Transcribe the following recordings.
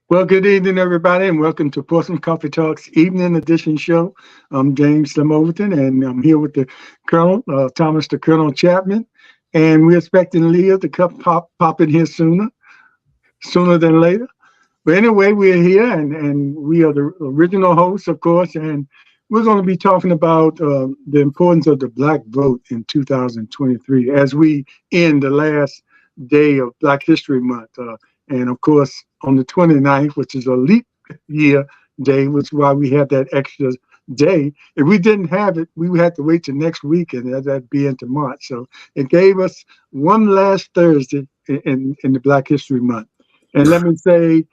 Well, good evening, everybody, and welcome to Portsmouth Coffee Talks Evening Edition show. I'm James Slim Overton, and I'm here with the Colonel, Thomas the Colonel Chapman, and we're expecting Leah to come pop in here sooner than later. But anyway, we're here, and we are the original hosts, of course, and we're going to be talking about the importance of the Black vote in 2023 as we end the last day of Black History Month. And of course, on the 29th, which is a leap year day, which is why we had that extra day. If we didn't have it, we would have to wait till next week, and that'd be into March. So it gave us one last Thursday in the Black History Month. And let me say,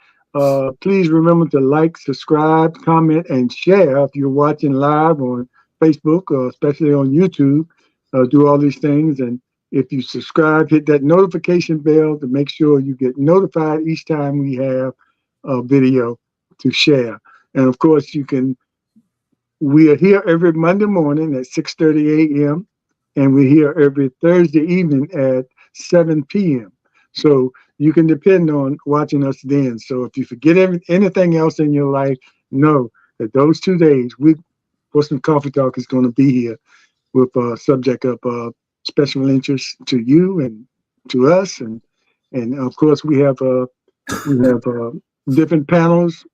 please remember to like, subscribe, comment, and share if you're watching live on Facebook or especially on YouTube. Do all these things. And if you subscribe, hit that notification bell to make sure you get notified each time we have a video to share. And of course, we are here every Monday morning at 6:30 a.m. and we're here every Thursday evening at 7 p.m. So you can depend on watching us then. So if you forget anything else in your life, know that those 2 days, Portsmouth Coffee Talk is going to be here with a subject of special interest to you and to us, and of course we have different panels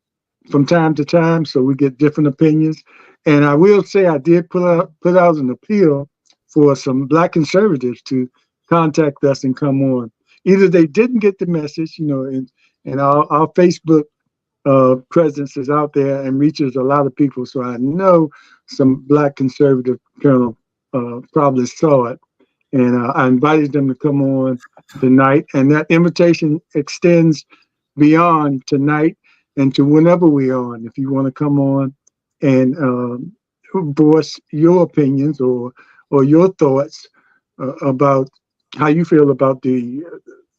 from time to time, so we get different opinions. And I will say I did put out an appeal for some Black conservatives to contact us and come on. Either they didn't get the message, and our Facebook presence is out there and reaches a lot of people. So I know some Black conservative colonel probably saw it. And I invited them to come on tonight. And that invitation extends beyond tonight and to whenever we're on. If you want to come on and voice your opinions or your thoughts about how you feel about the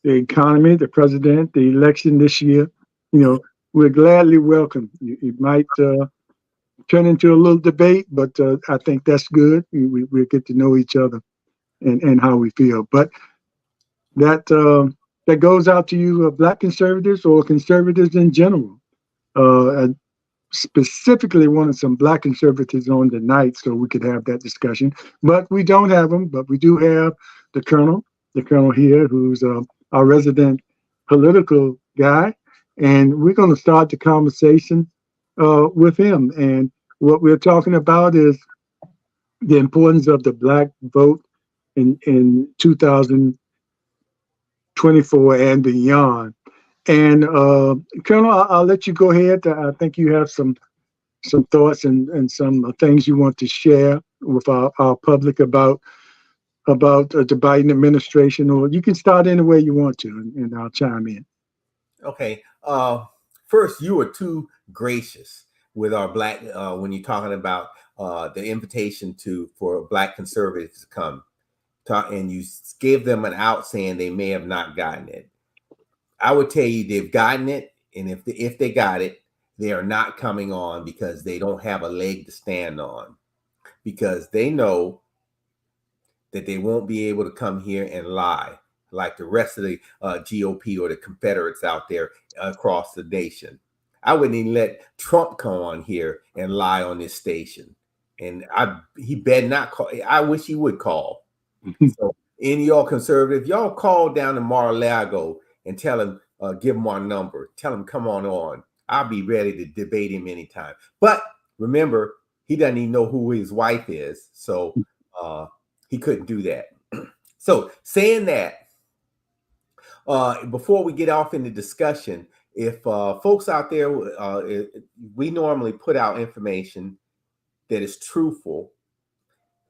economy, the president, the election this year, we're gladly welcome. It might turn into a little debate, but I think that's good. We'll get to know each other and how we feel. But that goes out to you, Black conservatives or conservatives in general. I specifically wanted some Black conservatives on tonight so we could have that discussion. But we don't have them, but we do have the Colonel here, who's our resident political guy. And we're going to start the conversation with him. And what we're talking about is the importance of the Black vote in 2024 and beyond. And Colonel, I'll let you go ahead. I think you have some thoughts and some things you want to share with our public about the Biden administration, or you can start any way you want to, and I'll chime in. Okay. First, you were too gracious with our Black when you're talking about the invitation for Black conservatives to come. And you gave them an out saying they may have not gotten it. I would tell you they've gotten it, and if they got it, they are not coming on because they don't have a leg to stand on, because they know that they won't be able to come here and lie like the rest of the GOP or the Confederates out there across the nation. I wouldn't even let Trump come on here and lie on this station, and he better not call. I wish he would call. So, any y'all conservative, y'all call down to Mar-a-Lago and tell him, give him our number. Tell him, come on. I'll be ready to debate him anytime. But remember, he doesn't even know who his wife is. So he couldn't do that. So saying that, before we get off in the discussion, if folks out there, we normally put out information that is truthful,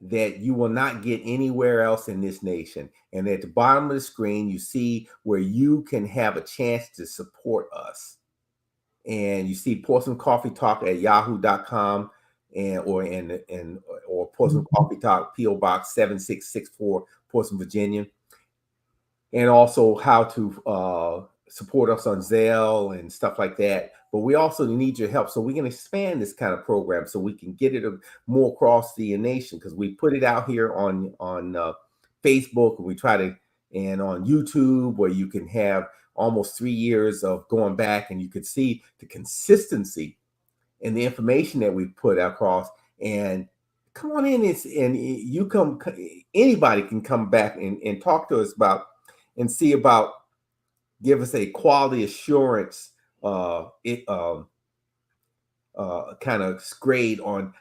that you will not get anywhere else in this nation. And at the bottom of the screen, you see where you can have a chance to support us. And you see Portsmouth Coffee Talk at yahoo.com. or Portsmouth Coffee Talk, PO Box 7664, Portsmouth, Virginia, and also how to support us on Zelle and stuff like that. But we also need your help so we can expand this kind of program so we can get it more across the nation, because we put it out here on Facebook, and we try to, and on YouTube, where you can have almost 3 years of going back, and you can see the consistency in the information that we put across. And come on in, anybody can come back and talk to us about and see about, give us a quality assurance kind of grade on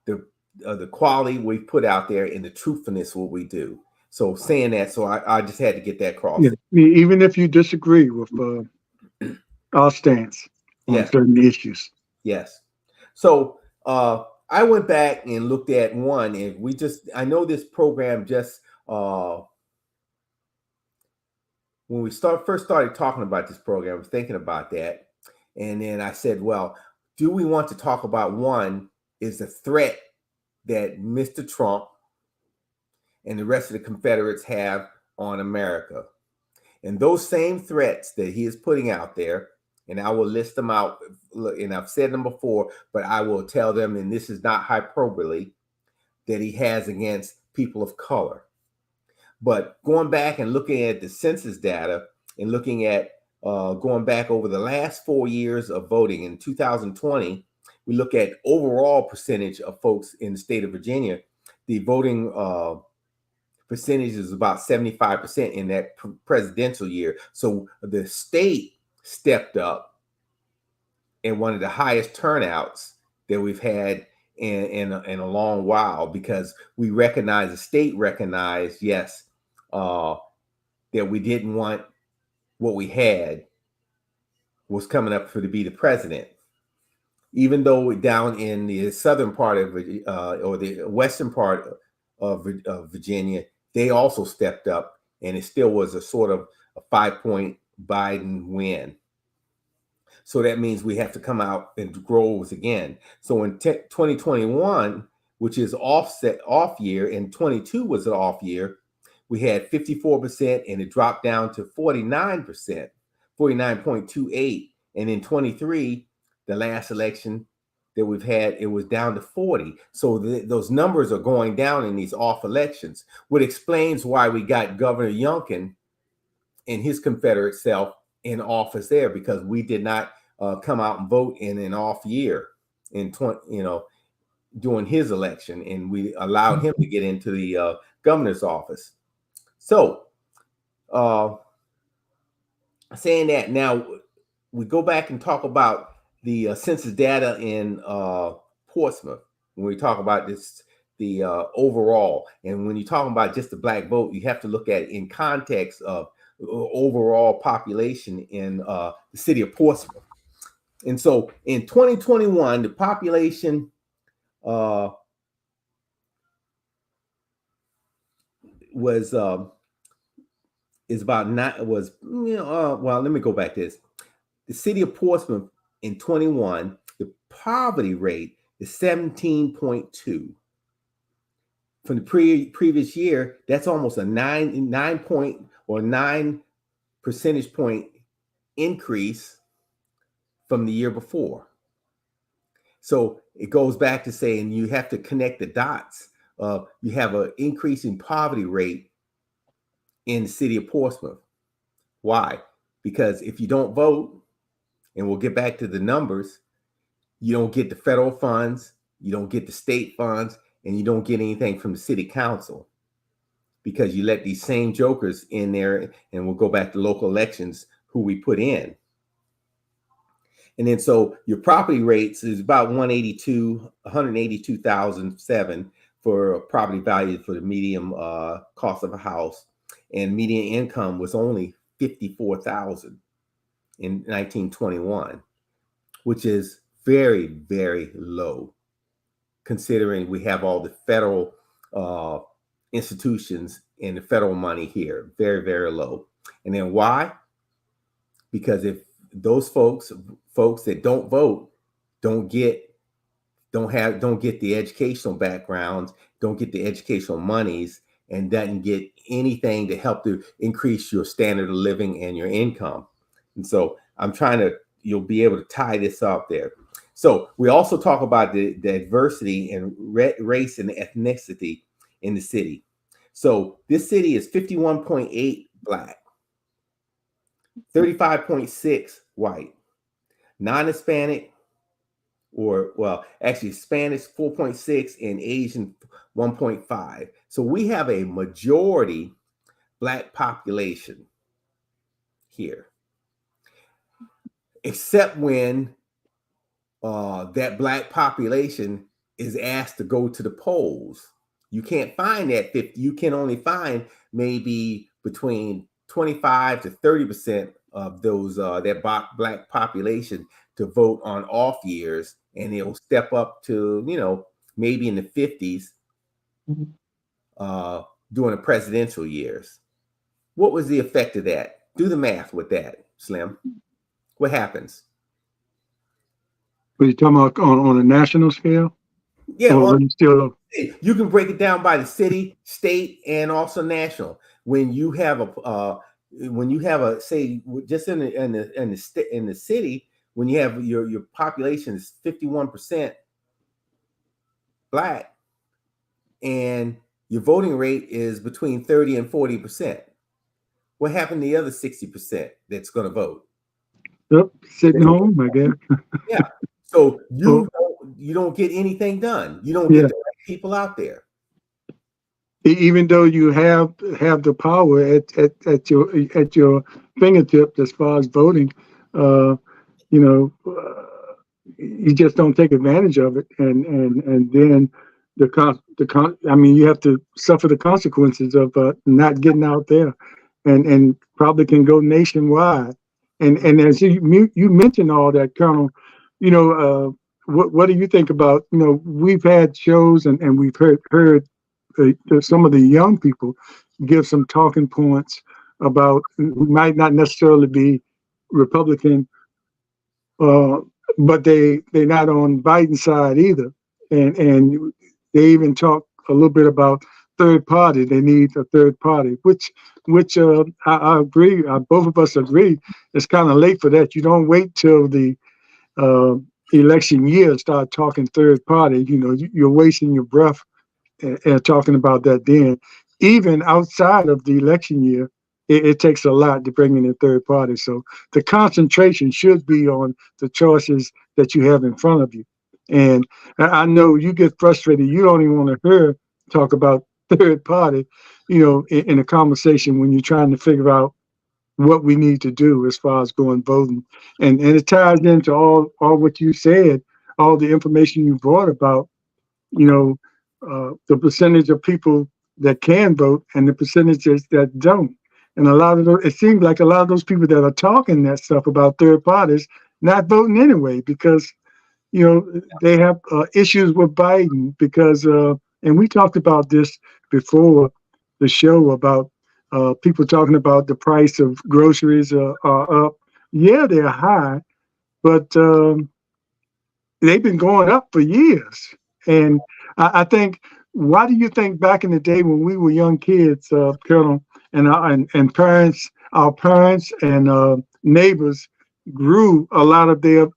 the quality we put out there and the truthfulness what we do. So saying that, so I just had to get that across. Yeah. Even if you disagree with our stance on certain issues. Yes. So I went back and looked at one, and I know this program just when we first started talking about this program, I was thinking about that. And then I said, well, do we want to talk about one is the threat that Mr. Trump and the rest of the Confederates have on America? And those same threats that he is putting out there, and I will list them out, and I've said them before, but I will tell them, and this is not hyperbole, that he has against people of color. But going back and looking at the census data and looking at going back over the last 4 years of voting in 2020, we look at overall percentage of folks in the state of Virginia. The voting percentage is about 75% in that presidential year. So the state stepped up in one of the highest turnouts that we've had in a long while, because we recognize, the state recognized, yes, that we didn't want what we had was coming up to be the president. Even though down in the southern part of or the western part of Virginia, they also stepped up, and it still was a sort of a 5-point Biden win. So that means we have to come out and grow again. So in 2021, which is off year, and 22 was an off year, we had 54%, and it dropped down to 49%, 49.28. And in 23, the last election that we've had, it was down to 40. So those numbers are going down in these off elections, which explains why we got Governor Youngkin and his Confederate self in office there, because we did not come out and vote in an off year in during his election, and we allowed him to get into the governor's office. So saying that, now we go back and talk about the census data in Portsmouth. When we talk about this, the overall, and when you're talking about just the black vote, you have to look at it in context of overall population in the city of Portsmouth. And so in 2021, the population was is about not was well, let me go back to this. The city of Portsmouth in 21, the poverty rate is 17.2. From the previous year, that's almost a 9 percentage point increase from the year before. So it goes back to saying you have to connect the dots. You have an increasing poverty rate in the city of Portsmouth. Why? Because if you don't vote, and we'll get back to the numbers, you don't get the federal funds, you don't get the state funds, and you don't get anything from the city council, because you let these same jokers in there. And we'll go back to local elections, who we put in. And then so your property rates is about 182,007 for property value for the medium cost of a house, and median income was only 54,000 in 1921, which is very, very low, considering we have all the federal institutions and the federal money here. Very, very low. And then why? Because if those folks that don't vote don't get don't get the educational backgrounds, don't get the educational monies, and doesn't get anything to help to increase your standard of living and your income. And so I'm trying to, you'll be able to tie this up there. So we also talk about the diversity and race and ethnicity in the city. So this city is 51.8 Black, 35.6 white, non-Hispanic, or well, actually Spanish 4.6 and Asian 1.5. So we have a majority Black population here, except when that Black population is asked to go to the polls. You can't find that 50. You can only find maybe between 25 to 30% of those that Black population to vote on off years, and it'll step up to, you know, maybe in the 50s during the presidential years. What was the effect of that? Do the math with that, Slim. What happens? Are you talking about on a national scale? Yeah, you can break it down by the city, state, and also national. When you have a say, just in the city, when you have your population is 51% Black, and your voting rate is between 30 and 40%. What happened to the other 60% that's going to vote? Yep, sitting home, I guess. Yeah. So you don't get anything done. You don't get the right people out there. Even though you have the power at your fingertips as far as voting, you just don't take advantage of it, and then I mean, you have to suffer the consequences of not getting out there, and probably can go nationwide. And as you mentioned all that, Colonel, what do you think about, we've had shows and we've heard some of the young people give some talking points about who might not necessarily be Republican, but they're not on Biden's side either, and they even talk a little bit about third party. They need a third party, which I agree. Both of us agree. It's kind of late for that. You don't wait till the election year to start talking third party. You're wasting your breath talking about that then. Even outside of the election year, it takes a lot to bring in a third party. So the concentration should be on the choices that you have in front of you. And I know you get frustrated. You don't even want to hear talk about third party, in a conversation when you're trying to figure out what we need to do as far as going voting. And it ties into all what you said, all the information you brought about, the percentage of people that can vote and the percentages that don't. And it seems like a lot of those people that are talking that stuff about third parties not voting anyway, because, they have issues with Biden because, and we talked about this before the show about people talking about the price of groceries are up. Yeah, they're high, but they've been going up for years. And I think, why do you think back in the day when we were young kids, Colonel, and our parents and neighbors grew a lot of their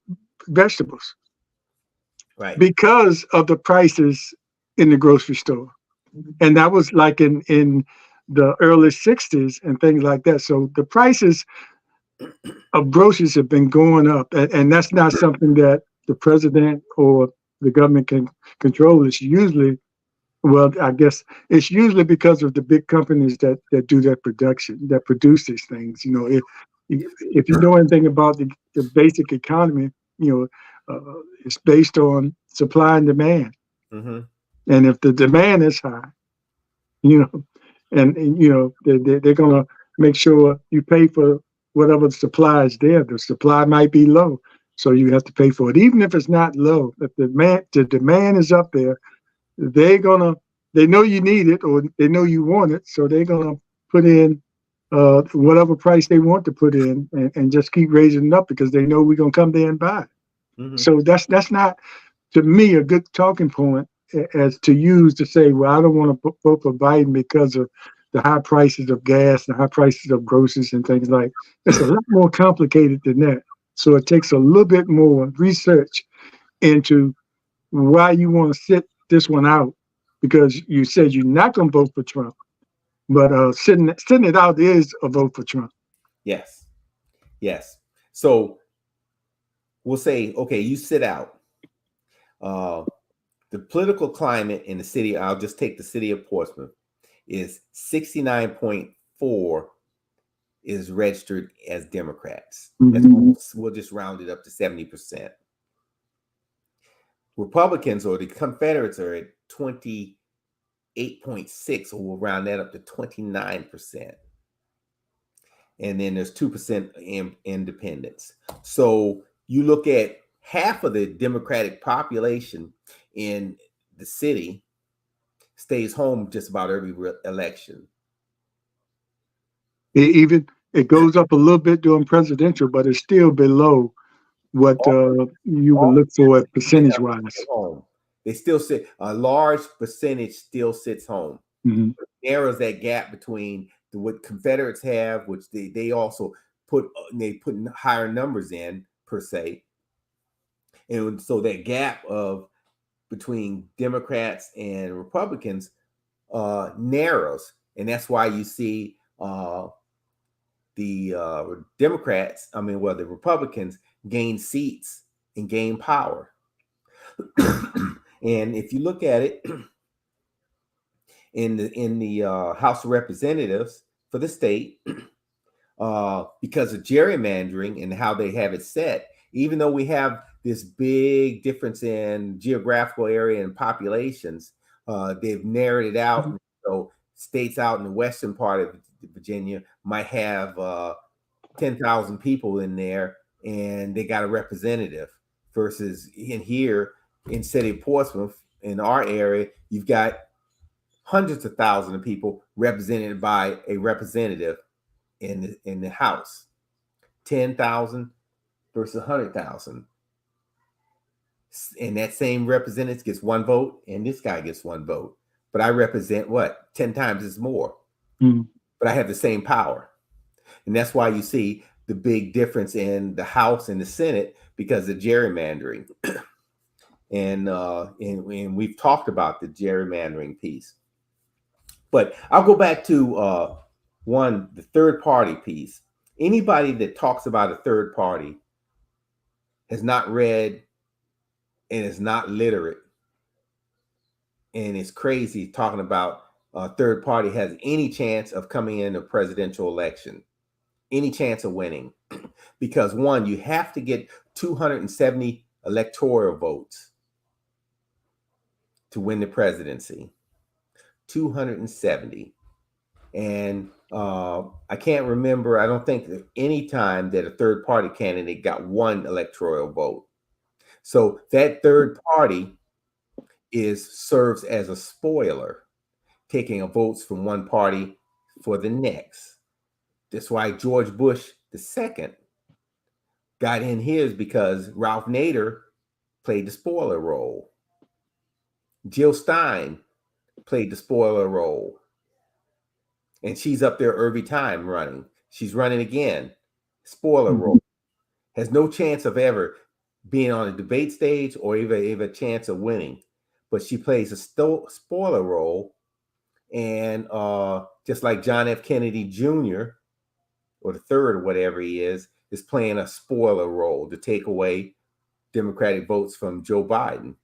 vegetables, right? Because of the prices in the grocery store, and that was like in the early '60s and things like that. So the prices of groceries have been going up, and that's not something that the president or the government can control. It's usually, well, I guess it's usually because of the big companies that do that production, that produce these things. If you know anything about the basic economy, it's based on supply and demand. Mm-hmm. And if the demand is high, they're gonna make sure you pay for whatever the supply is there. The supply might be low, so you have to pay for it, even if it's not low. If the demand is up there, they know you need it or they know you want it, so they're gonna put in whatever price they want to put in, and just keep raising it up because they know we're gonna come there and buy it. Mm-hmm. So that's not to me, a good talking point as to use to say, well, I don't want to vote for Biden because of the high prices of gas, the high prices of groceries and things like. It's a lot more complicated than that. So it takes a little bit more research into why you want to sit this one out, because you said you're not going to vote for Trump, but sitting it out is a vote for Trump. Yes. Yes. So we'll say, okay, you sit out. The political climate in the city, I'll just take the city of Portsmouth, is 69.4 is registered as Democrats. We'll just round it up to 70%. Republicans or the Confederates are at 28.6, so we'll round that up to 29%. And then there's 2% independents. So you look at half of the Democratic population in the city stays home just about every election. It goes up a little bit during presidential, but it's still below what you would look for percentage wise. They still sit, a large percentage still sits home. Mm-hmm. Narrows that gap between what Confederates have, which they also put higher numbers in per se. And so that gap of between Democrats and Republicans narrows. And that's why you see the the Republicans gain seats and gain power. And if you look at it in the House of Representatives for the state, because of gerrymandering and how they have it set, even though we have this big difference in geographical area and populations, they've narrowed it out. Mm-hmm. So states out in the western part of Virginia might have 10,000 people in there, and they got a representative, versus in here in city of Portsmouth, in our area, you've got hundreds of thousands of people represented by a representative in the House. 10,000 versus 100,000. And that same representative gets one vote, and this guy gets one vote. But I represent what? 10 times as more. Mm. But I have the same power. And that's why you see the big difference in the House and the Senate, because of gerrymandering. And we've talked about the gerrymandering piece. But I'll go back to the third party piece. Anybody that talks about a third party has not read and is not literate, and it's crazy talking about a third party has any chance of coming in a presidential election, any chance of winning. Because one, you have to get 270 electoral votes to win the presidency. 270. And I can't remember, I don't think any time that a third party candidate got one electoral vote. So that third party serves as a spoiler, taking votes from one party for the next. That's why George Bush II got in his, because Ralph Nader played the spoiler role. Jill Stein played the spoiler role. And she's up there every time running. She's running again. Spoiler role. Has no chance of ever being on a debate stage or even a chance of winning. But she plays a spoiler role. And just like John F. Kennedy Jr., or the third, or whatever he is playing a spoiler role to take away Democratic votes from Joe Biden.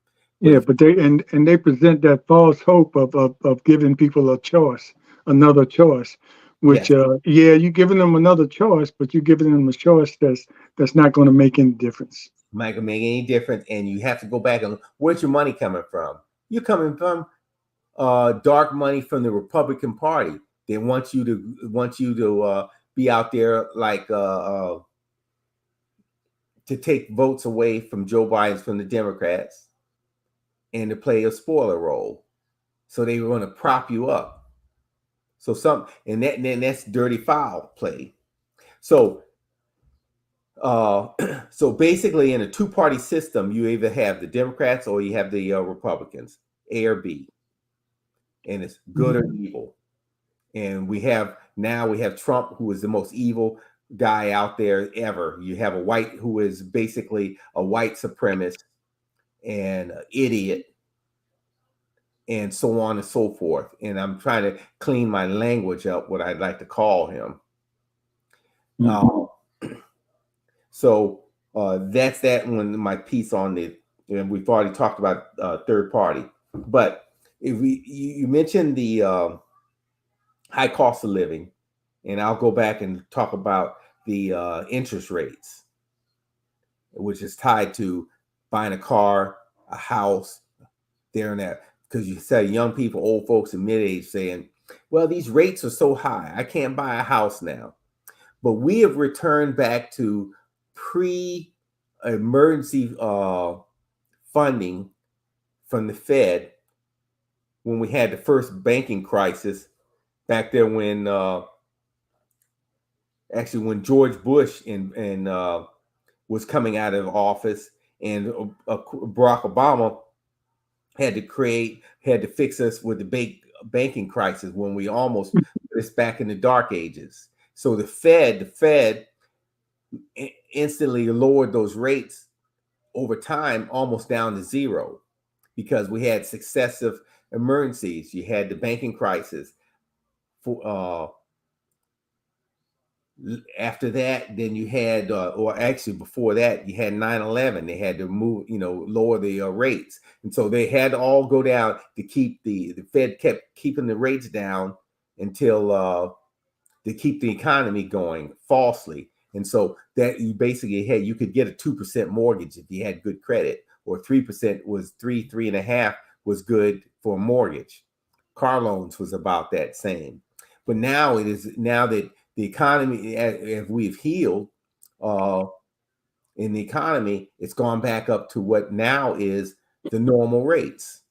But they present that false hope of giving people a choice, another choice, which yes. You're giving them another choice, but you're giving them a choice that's not going to make any difference. Not going to make any difference, and you have to go back and look, where's your money coming from? You're coming from dark money from the Republican Party. They want you to be out there like to take votes away from Joe Biden from the Democrats, and to play a spoiler role. So they want to prop you up. So that's dirty foul play. So So basically, in a two-party system, you either have the Democrats or you have the Republicans, A or B, and it's good or evil. And we have Trump, who is the most evil guy out there ever. You have a white who is basically a white supremacist and an idiot, and so on and so forth. And I'm trying to clean my language up, what I'd like to call him. So that's that one, my piece on it. And we've already talked about third party. But if you mentioned the high cost of living, and I'll go back and talk about the interest rates, which is tied to buying a car, a house, there and that. Because you say young people, old folks in mid-age saying, well, these rates are so high, I can't buy a house now. But we have returned back to pre-emergency funding from the Fed when we had the first banking crisis back there when George Bush was coming out of office, and Barack Obama had to fix us with the banking crisis when we almost put us back in the dark ages. So the Fed instantly lowered those rates over time almost down to zero, because we had successive emergencies. You had the banking crisis. After that, then you had, or actually before that, you had 9/11. They had to lower the rates. And so they had to all go down to keep the Fed kept keeping the rates down until to keep the economy going falsely. And so that you basically you could get a 2% mortgage if you had good credit, or 3% was 3.5 was good for a mortgage. Car loans was about that same. But now that the economy, as we've healed in the economy, it's gone back up to what now is the normal rates.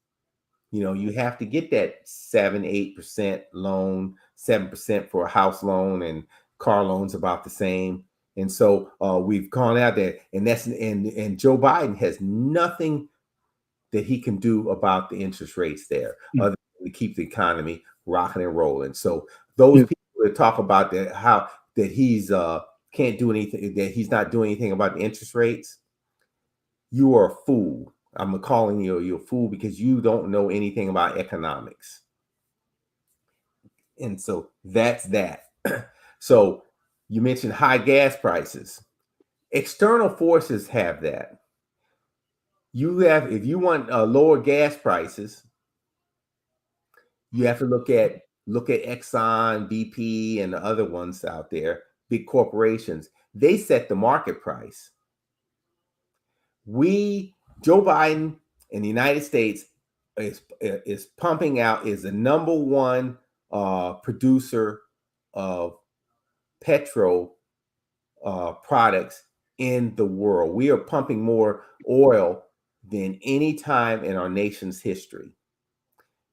You have to get that 7-8% loan, 7% for a house loan, and car loans about the same. And so we've gone out there, and and Joe Biden has nothing that he can do about the interest rates there, other than to keep the economy rocking and rolling. So those people that talk about that, how that he's can't do anything, that he's not doing anything about the interest rates, you are a fool. I'm calling you're a fool, because you don't know anything about economics. And so that's that. So you mentioned high gas prices. External forces have that. If you want lower gas prices, you have to look at Exxon, BP, and the other ones out there, big corporations. They set the market price. Joe Biden in the United States is pumping out, is the number one producer of petrol products in the world. We are pumping more oil than any time in our nation's history.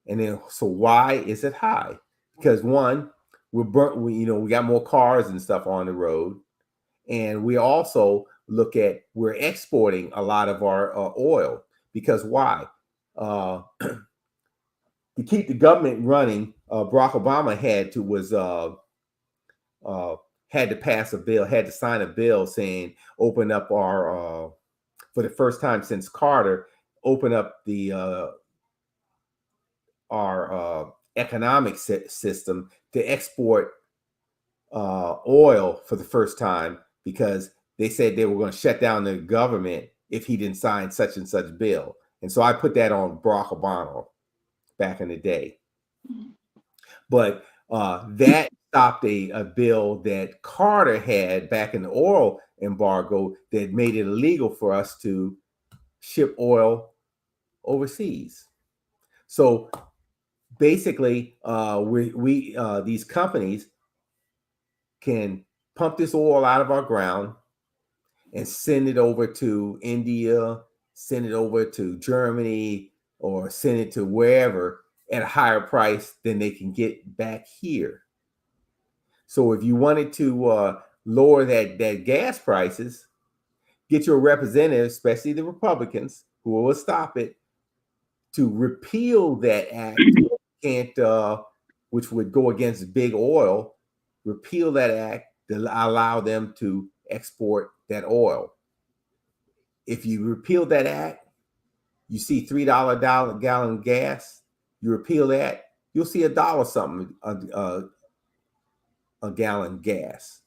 And then, so why is it high? Because one, we got more cars and stuff on the road, and we also we're exporting a lot of our oil. Because why? To keep the government running, Barack Obama had to pass a bill, had to sign a bill saying open up our for the first time since Carter, open up our economic system to export oil for the first time, because they said they were going to shut down the government if he didn't sign such and such bill. And so I put that on Barack Obama back in the day. But that stopped a bill that Carter had back in the oil embargo that made it illegal for us to ship oil overseas. So basically, these companies can pump this oil out of our ground and send it over to India, send it over to Germany, or send it to wherever at a higher price than they can get back here. So if you wanted to lower that gas prices, get your representatives, especially the Republicans, who will stop it, to repeal that act. Can't, which would go against big oil, repeal that act to allow them to export that oil. If you repeal that act, you see $3 gallon gas. You repeal that, you'll see $1 something a gallon gas,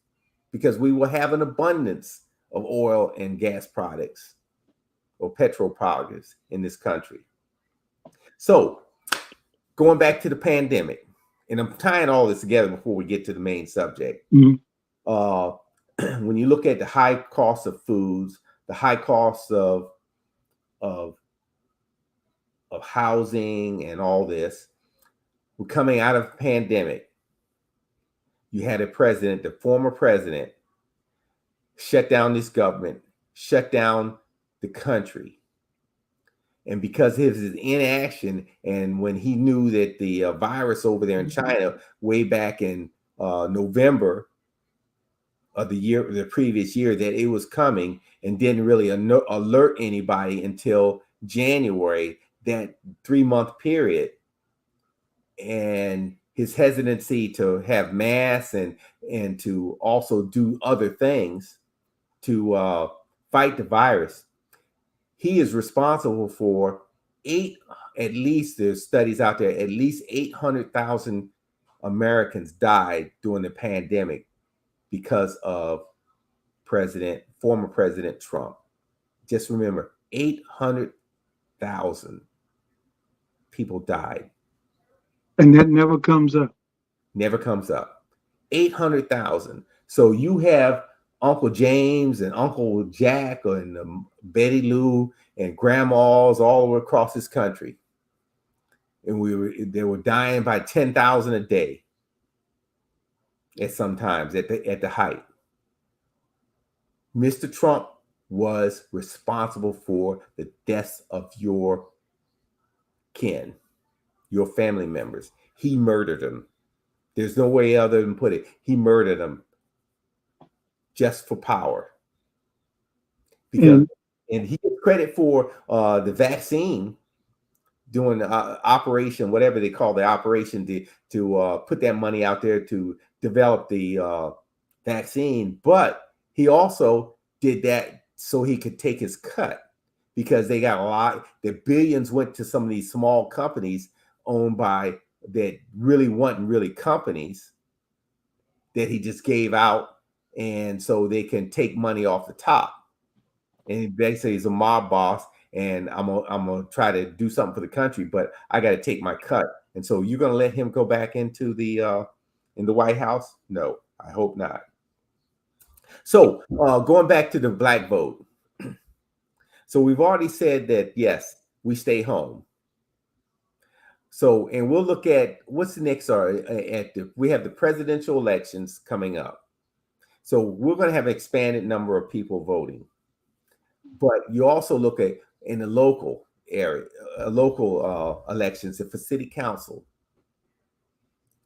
because we will have an abundance of oil and gas products or petrol products in this country. So going back to the pandemic, and I'm tying all this together before we get to the main subject. When you look at the high cost of foods, the high cost of housing and all this, we're coming out of a pandemic. You had a president, the former president, shut down this government, shut down the country. And because of his inaction, and when he knew that the virus over there in China way back in November of the previous year, that it was coming, and didn't really alert anybody until January, that 3-month period, and his hesitancy to have masks and to also do other things to fight the virus, he is responsible for at least there's studies out there, at least 800,000 Americans died during the pandemic because of former President Trump. Just remember, 800,000 people died. And that never comes up. Never comes up. 800,000. So you have Uncle James and Uncle Jack and Betty Lou and grandmas all over across this country, and they were dying by 10,000 a day at sometimes at the height. Mr. Trump was responsible for the deaths of your kin, your family members. He murdered them. There's no way other than put it. He murdered them just for power. Because and he gets credit for the vaccine, doing operation, whatever they call the operation, to put that money out there to develop the vaccine. But he also did that so he could take his cut, because they got the billions went to some of these small companies owned by that really wasn't really companies, that he just gave out, and so they can take money off the top. And basically he's a mob boss, and I'm gonna try to do something for the country, but I got to take my cut. And so you're gonna let him go back into the in the White House? No, I hope not. So going back to the black vote. So we've already said that, yes, we stay home. So, and we'll look at what's the next we have the presidential elections coming up. So we're going to have an expanded number of people voting. But you also look at in the local area, local elections for city council.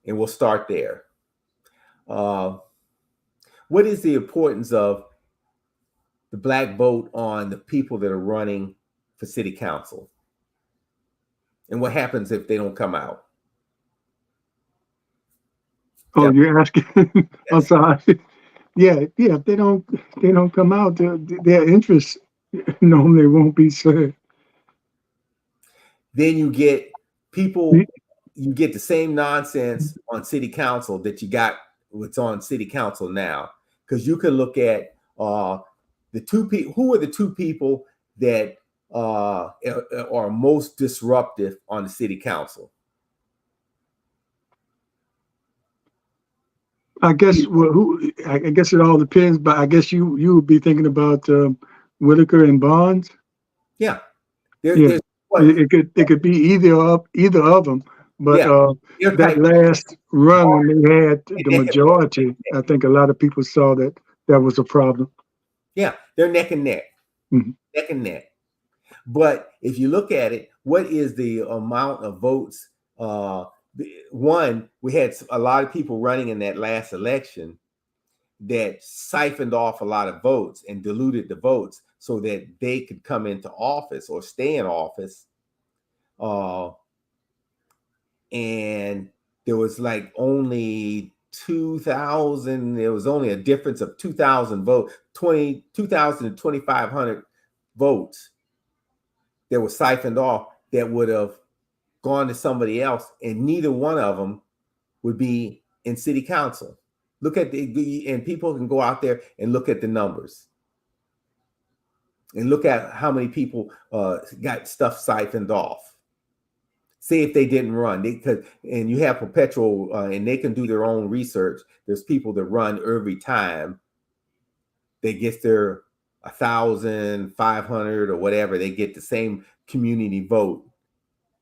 And we'll start there. What is the importance of the black vote on the people that are running for city council? And what happens if they don't come out? Oh, you're asking? I'm sorry. Yeah. If they don't come out, their interests normally won't be served. Then you get people. You get the same nonsense on city council that you got what's on city council now, because you can look at the two people. Who are the two people that are most disruptive on the city council? I guess I guess it all depends, but I guess you would be thinking about Whitaker and Bonds. Yeah, it could be either of them. But that last run when they had the majority, I think a lot of people saw that was a problem. Yeah, they're neck and neck, neck and neck. But if you look at it, what is the amount of votes? One, we had a lot of people running in that last election that siphoned off a lot of votes and diluted the votes so that they could come into office or stay in office. And there was like only 2,000, there was only a difference of 2,000 votes, 2,000 to 2,500 votes that were siphoned off that would have gone to somebody else, and neither one of them would be in city council. Look at and people can go out there and look at the numbers and look at how many people got stuff siphoned off. Say if they didn't run, and you have perpetual, and they can do their own research. There's people that run every time they get their 1,500 or whatever, they get the same community vote,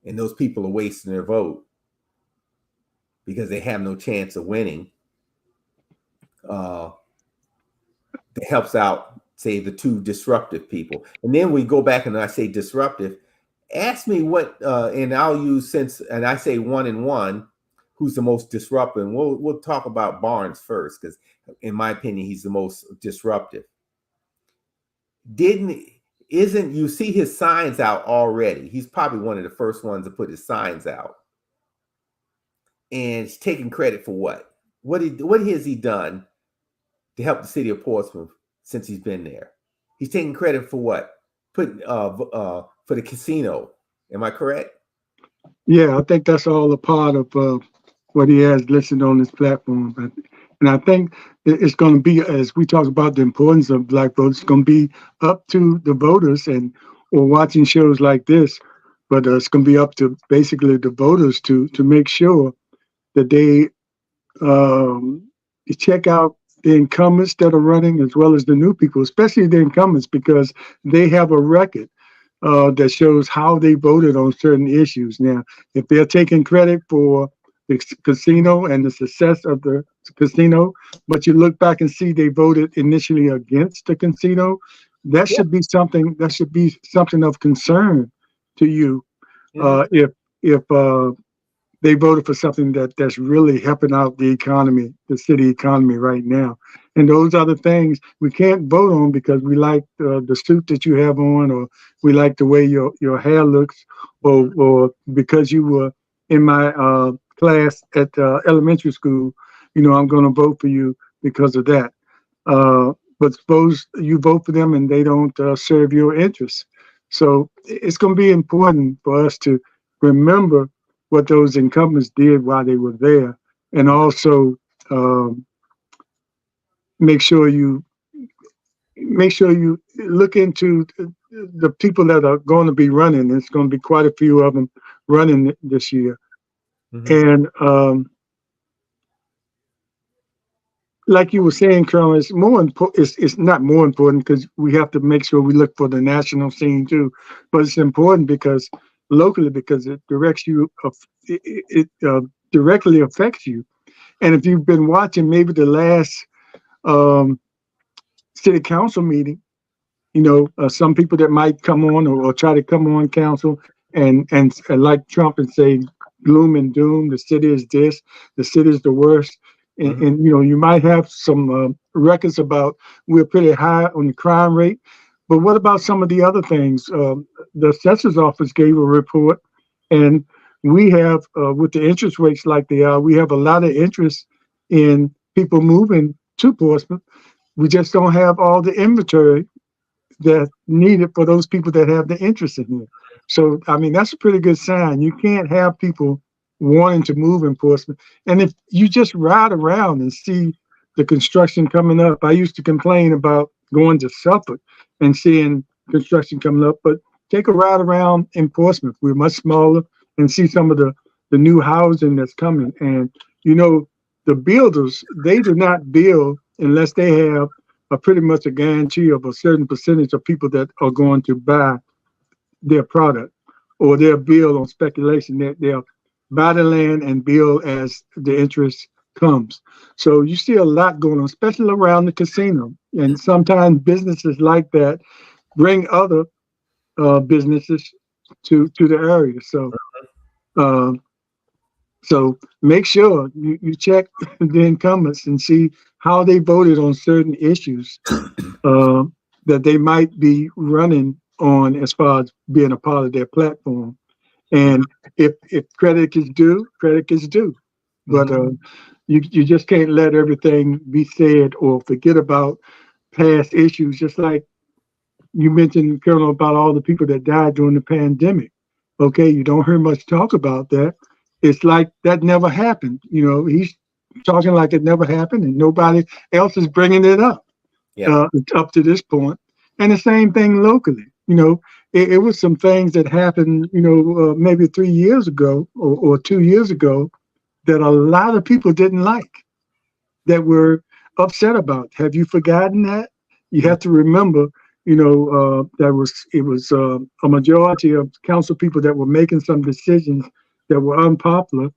and those people are wasting their vote because they have no chance of winning. That helps out, say, the two disruptive people. And then we go back and I say disruptive. Ask me what, and I'll use and I say 1 and 1, who's the most disruptive. And we'll talk about Barnes first, because in my opinion, he's the most disruptive. Isn't you see his signs out already? He's probably one of the first ones to put his signs out. And he's taking credit for what? What has he done to help the city of Portsmouth since he's been there? He's taking credit for what? For the casino. Am I correct? Yeah, I think that's all a part of what he has listed on his platform. And I think it's going to be, as we talk about the importance of Black votes, it's going to be up to the voters or watching shows like this, but it's going to be up to basically the voters to make sure that they check out the incumbents that are running as well as the new people, especially the incumbents, because they have a record that shows how they voted on certain issues. Now, if they're taking credit for the casino and the success of the casino, but you look back and see they voted initially against the casino, that should be something of concern to you. If they voted for something that's really helping out the economy, the city economy right now. And those other things we can't vote on because we like the suit that you have on, or we like the way your hair looks, or because you were in my class at elementary school, I'm going to vote for you because of that. But suppose you vote for them and they don't serve your interests. So it's going to be important for us to remember what those incumbents did while they were there, and also make sure you look into the people that are going to be running. There's going to be quite a few of them running this year. And like you were saying, Colonel, it's more important. It's not more important because we have to make sure we look for the national scene too, but it's important because locally, because it directs you, it directly affects you. And if you've been watching maybe the last city council meeting, some people that might come on or try to come on council and like Trump and say gloom and doom, the city is this, the city is the worst. And you might have some records about we're pretty high on the crime rate. But what about some of the other things? The assessor's office gave a report, and we have, with the interest rates like they are, we have a lot of interest in people moving to Portsmouth. We just don't have all the inventory that's needed for those people that have the interest in here. So, I mean, that's a pretty good sign. You can't have people wanting to move in Portsmouth. And if you just ride around and see the construction coming up, I used to complain about going to Suffolk and seeing construction coming up, but take a ride around in Portsmouth. We're much smaller, and see some of the new housing that's coming. And, the builders, they do not build unless they have pretty much a guarantee of a certain percentage of people that are going to buy their product, or they'll build on speculation. They'll buy the land and build as the interest comes. So you see a lot going on, especially around the casino. And sometimes businesses like that bring other businesses to the area. So make sure you check the incumbents and see how they voted on certain issues uh, that they might be running on as far as being a part of their platform. And if credit is due, credit is due. But you just can't let everything be said or forget about past issues. Just like you mentioned, Colonel, about all the people that died during the pandemic. Okay, you don't hear much talk about that. It's like that never happened. He's talking like it never happened, and nobody else is bringing it up Yeah. up to this point. And the same thing locally. It was some things that happened, maybe 3 years ago or 2 years ago that a lot of people didn't like, that were upset about. Have you forgotten that? You have to remember, that it was a majority of council people that were making some decisions that were unpopular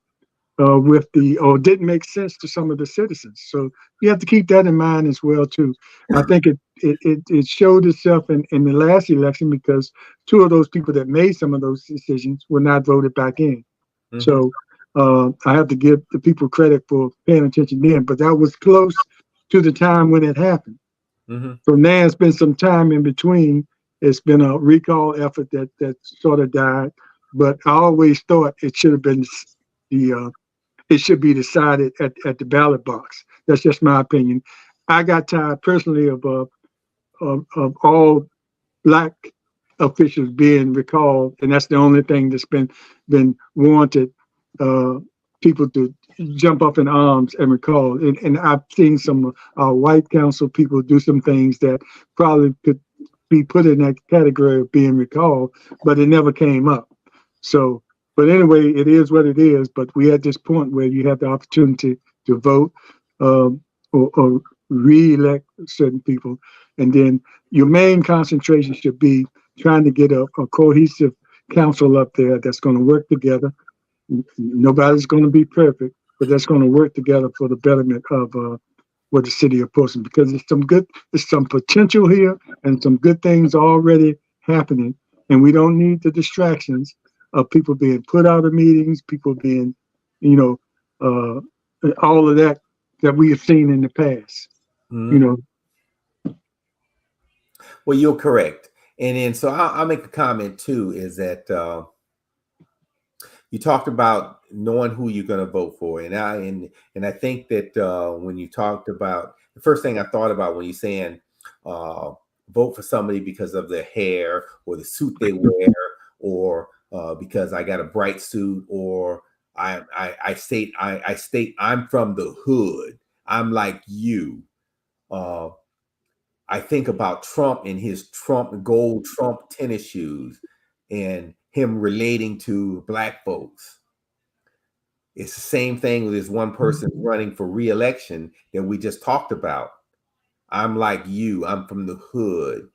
or didn't make sense to some of the citizens. So you have to keep that in mind as well too. I think it showed itself in the last election because two of those people that made some of those decisions were not voted back in. So I have to give the people credit for paying attention then, but that was close to the time when it happened. So now it's been some time in between. It's been a recall effort that sort of died, but I always thought it should have been the it should be decided at the ballot box. That's just my opinion. I got tired personally of all black officials being recalled, and that's the only thing that's been warranted. Uh, People to jump up in arms and recall. And I've seen some white council people do some things that probably could be put in that category of being recalled, but it never came up. So, but anyway, it is what it is. But we at this point where you have the opportunity to vote um, or re-elect certain people, and then your main concentration should be trying to get a cohesive council up there that's going to work together. Nobody's going to be perfect, but that's going to work together for the betterment of what the city of Portsmouth, because there's some potential here and some good things already happening, and we don't need the distractions of people being put out of meetings, people being, you know, all of that we have seen in the past. You know, Well, you're correct. And then, so I'll make a comment too, is that you talked about knowing who you're going to vote for. And I think that when you talked about, the first thing I thought about when you're saying vote for somebody because of their hair or the suit they wear, or because I got a bright suit, or I state I'm from the hood, I'm like you. I think about Trump and his gold Trump tennis shoes and him relating to black folks. It's the same thing with this one person running for re-election that we just talked about. I'm like you, I'm from the hood.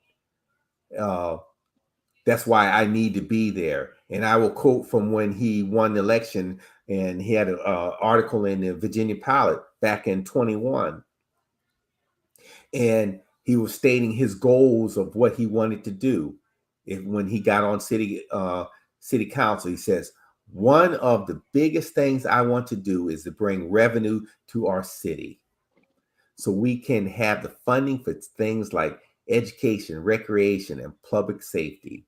That's why I need to be there. And I will quote from when he won the election, and he had an article in the Virginia Pilot back in 21. And he was stating his goals of what he wanted to do. When he got on city council, he says, one of the biggest things I want to do is to bring revenue to our city so we can have the funding for things like education, recreation, and public safety.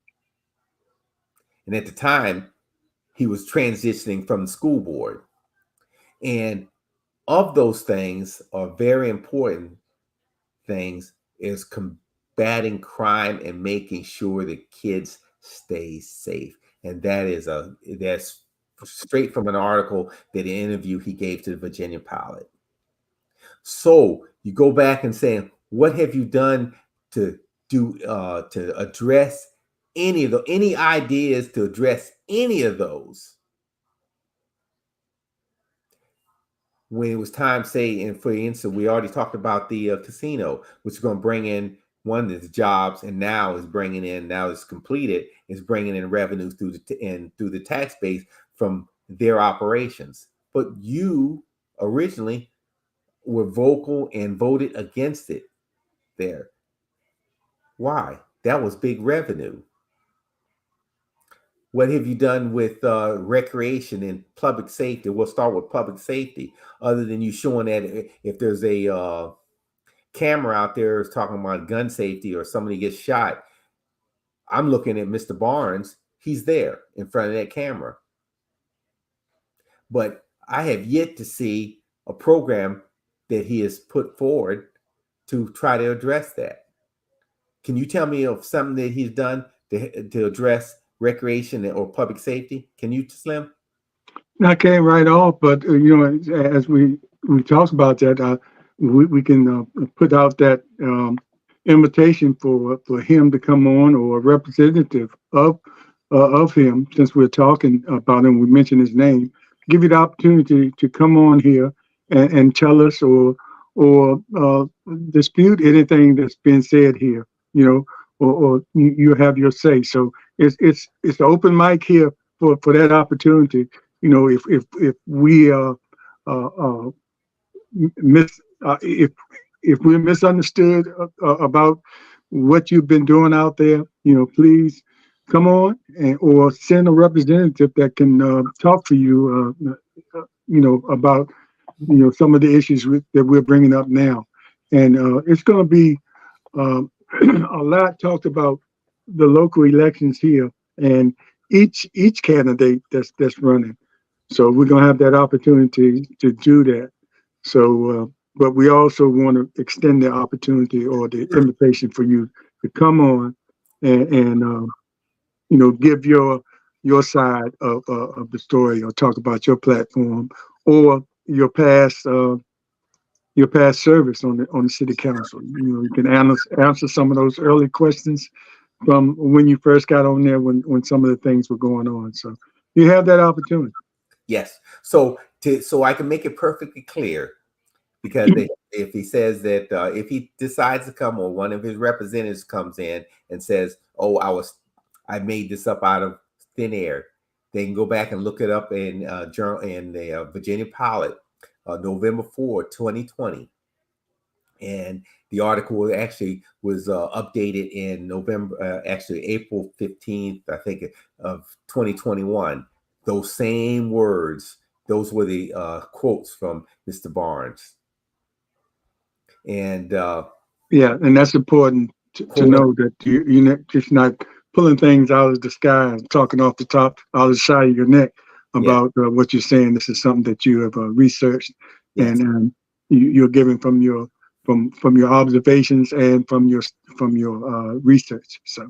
And at the time, he was transitioning from the school board. And of those things are very important things is combating crime and making sure that kids stay safe. And that's straight from an article that an interview he gave to the Virginia Pilot. So you go back and say, what have you done to do to address any ideas to address any of those? When it was time, say, and for instance, we already talked about the casino, which is going to bring in one of the jobs, and now it's completed, is bringing in revenue through the tax base from their operations. But you originally were vocal and voted against it there. Why? That was big revenue. What have you done with recreation and public safety? We'll start with public safety. Other than you showing that if there's a camera out there is talking about gun safety or somebody gets shot, I'm looking at Mr. Barnes. He's there in front of that camera. But I have yet to see a program that he has put forward to try to address that. Can you tell me of something that he's done to address recreation or public safety? Can you, Slim? I can't right off, but as we talked about that, we can put out that invitation for him to come on, or a representative of him, since we're talking about him. We mentioned his name. Give you the opportunity to come on here and tell us, or dispute anything that's been said here. Or you have your say. So it's an open mic here for that opportunity. If we miss if we're misunderstood about what you've been doing out there, please come on, or send a representative that can talk for you, about some of the issues that we're bringing up now. And it's going to be a lot talked about the local elections here, and each candidate that's running. So we're going to have that opportunity to do that. So, but we also want to extend the opportunity or the invitation for you to come on and give your side of the story, or talk about your platform, or your past service on the city council. You can answer some of those early questions from when you first got on there, when some of the things were going on. So you have that opportunity. Yes. So I can make it perfectly clear, because if he says that if he decides to come, or one of his representatives comes in and says, "Oh, I made this up out of thin air," they can go back and look it up in journal in the Virginia Pilot, November 4, 2020. And the article actually was updated in November, actually April 15th, I think, of 2021. Those same words, those were the quotes from Mr. Barnes. And yeah, and that's important to know, that you're just not pulling things out of the sky and talking off the top, out of the side of your neck about what you're saying. This is something that you have researched, yes. and you're giving from your observations and from your research. So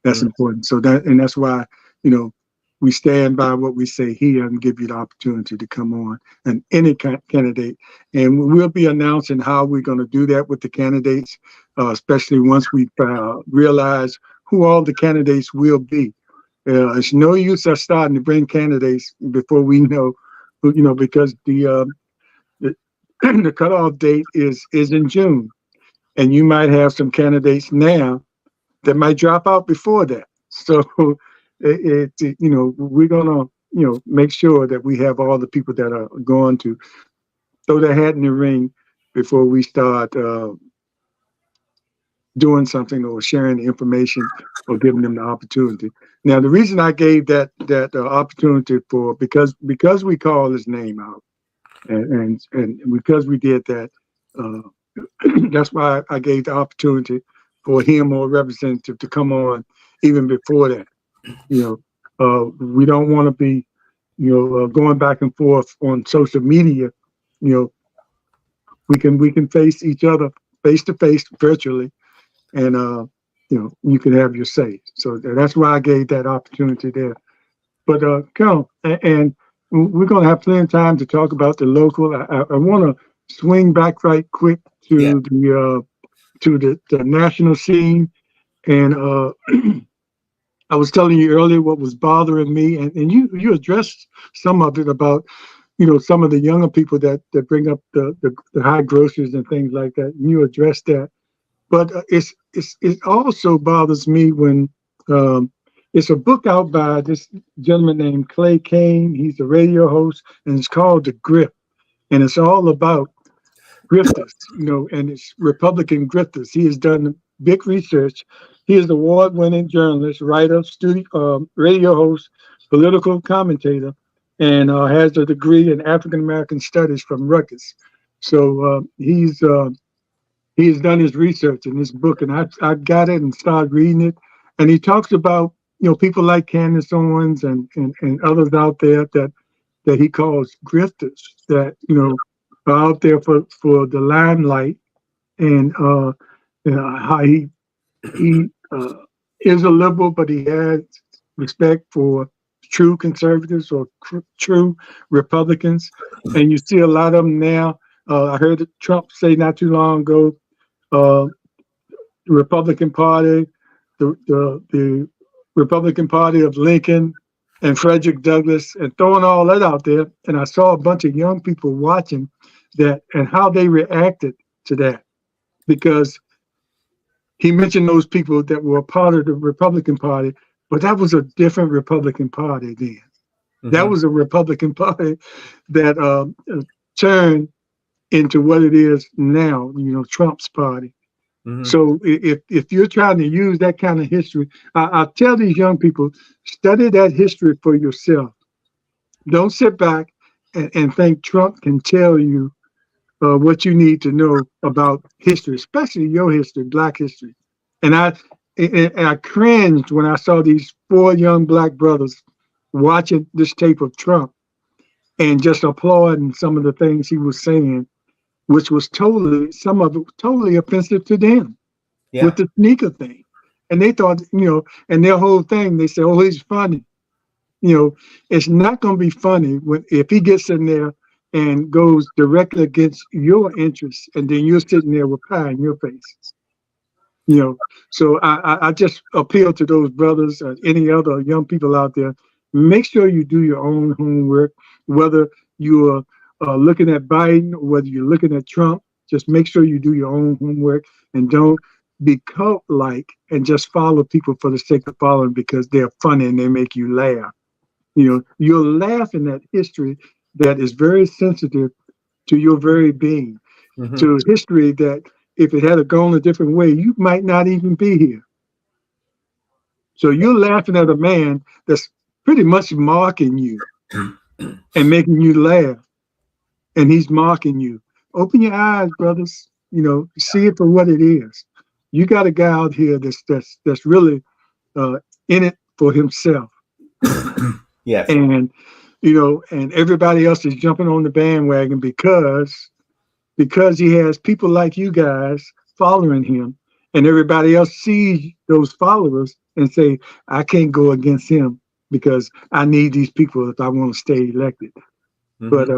that's important. So that's why we stand by what we say here and give you the opportunity to come on, and any candidate. And we'll be announcing how we're going to do that with the candidates, especially once we realize who all the candidates will be. It's no use us starting to bring candidates before we know, because the the cutoff date is in June, and you might have some candidates now that might drop out before that. So we're gonna make sure that we have all the people that are going to throw their hat in the ring before we start doing something, or sharing the information, or giving them the opportunity. Now, the reason I gave that opportunity because we call his name out, and because we did that, that's why I gave the opportunity for him or a representative to come on even before that. We don't want to be, going back and forth on social media. We can face each other face to face virtually, and you can have your say. So that's why I gave that opportunity there. But Colonel, and we're going to have plenty of time to talk about the local. I want to swing back right quick to the national scene. And I was telling you earlier what was bothering me, and you addressed some of it about some of the younger people that bring up the high groceries and things like that. And you addressed that, but it also bothers me when it's a book out by this gentleman named Clay Kane. He's a radio host, and it's called The Grip, and it's all about grifters, and it's Republican grifters. He has done big research He is an award-winning journalist, writer, radio host, political commentator, and has a degree in African American Studies from Rutgers. So he has done his research in this book, and I got it and started reading it. And he talks about people like Candace Owens and others out there that he calls grifters that are out there for the limelight, and how he is a liberal, but he has respect for true conservatives or true Republicans. And you see a lot of them now. I heard Trump say not too long ago, uh, the Republican Party, the Republican Party of Lincoln and Frederick Douglass, and throwing all that out there. And I saw a bunch of young people watching that and how they reacted to that, because he mentioned those people that were a part of the Republican Party, but that was a different Republican Party then. That was a Republican Party that turned into what it is now, Trump's party. So if you're trying to use that kind of history, I tell these young people, study that history for yourself. Don't sit back and think Trump can tell you what you need to know about history, especially your history, Black history. And I cringed when I saw these four young Black brothers watching this tape of Trump and just applauding some of the things he was saying, which was some of it was totally offensive to them, Yeah. with the sneaker thing. And they thought, and their whole thing, they said, oh, he's funny. It's not going to be funny if he gets in there and goes directly against your interests, and then you're sitting there with pie in your face. So I just appeal to those brothers and any other young people out there. Make sure you do your own homework, whether you are looking at Biden or whether you're looking at Trump. Just make sure you do your own homework and don't be cult-like and just follow people for the sake of following because they're funny and they make you laugh. You're laughing at history that is very sensitive to your very being, to history that if it had gone a different way, you might not even be here. So you're laughing at a man that's pretty much mocking you and making you laugh, and he's mocking you. Open your eyes, brothers. See it for what it is. You got a guy out here that's really in it for himself. Yes. And and everybody else is jumping on the bandwagon because he has people like you guys following him, and everybody else sees those followers and say, I can't go against him because I need these people if I want to stay elected. But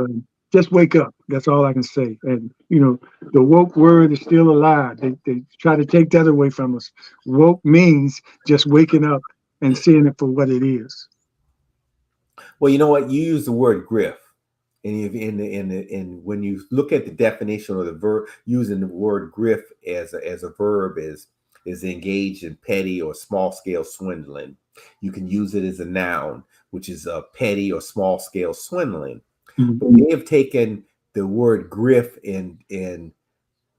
just wake up. That's all I can say. And the woke word is still alive. They try to take that away from us. Woke means just waking up and seeing it for what it is. Well, you know what? You use the word grift. And if in when you look at the definition of the verb, using the word grift as a verb is engaged in petty or small scale swindling. You can use it as a noun, which is a petty or small scale swindling. But they have taken the word grift and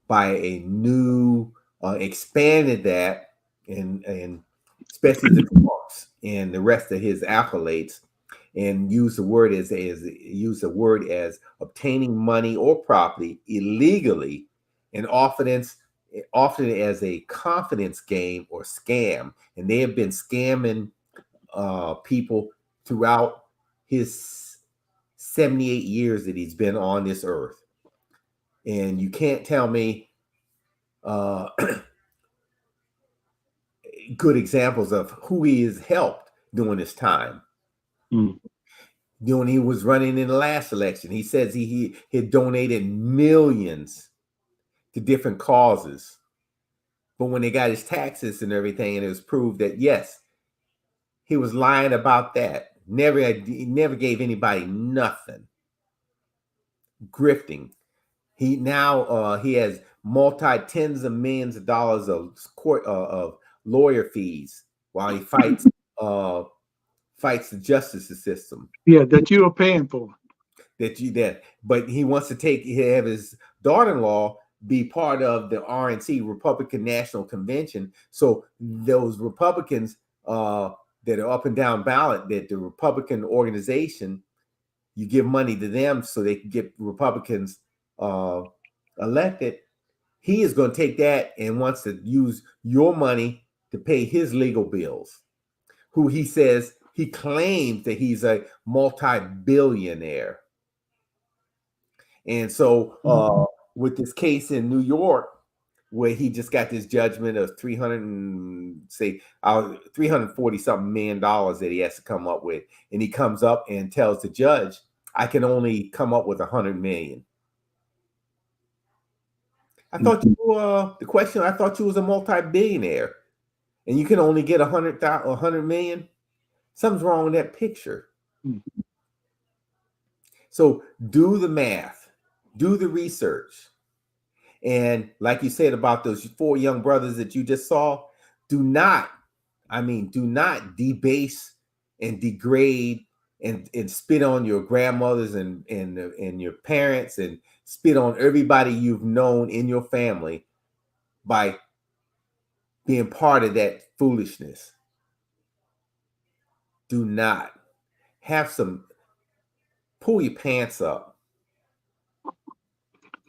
by a new expanded that and especially the Trumps and the rest of his accolades, and use the word as obtaining money or property illegally, and often as a confidence game or scam. And they have been scamming people throughout his 78 years that he's been on this earth. And you can't tell me good examples of who he has helped during this time. When he was running in the last election, he says he had donated millions to different causes. But when they got his taxes and everything, and it was proved that, yes, he was lying about that. He never gave anybody nothing. Grifting. He has tens of millions of dollars of of lawyer fees while he fights the justice system. Yeah, that you are paying for. But he wants to have his daughter-in-law be part of the RNC, Republican National Convention. So those Republicans that are up and down ballot, that the Republican organization, you give money to them so they can get Republicans elected. He is going to take that and wants to use your money to pay his legal bills. Who he says, he claims that he's a multi-billionaire. And so with this case in New York, where he just got this judgment of 340 something million dollars that he has to come up with, and he comes up and tells the judge, I can only come up with 100 million. I thought you the question, I thought you was a multi-billionaire and you can only get 100 million. Something's wrong with that picture. So do the math, do the research. And like you said about those 4 young brothers that you just saw, do not debase and degrade and spit on your grandmothers and your parents and spit on everybody you've known in your family by being part of that foolishness. Do not. Pull your pants up.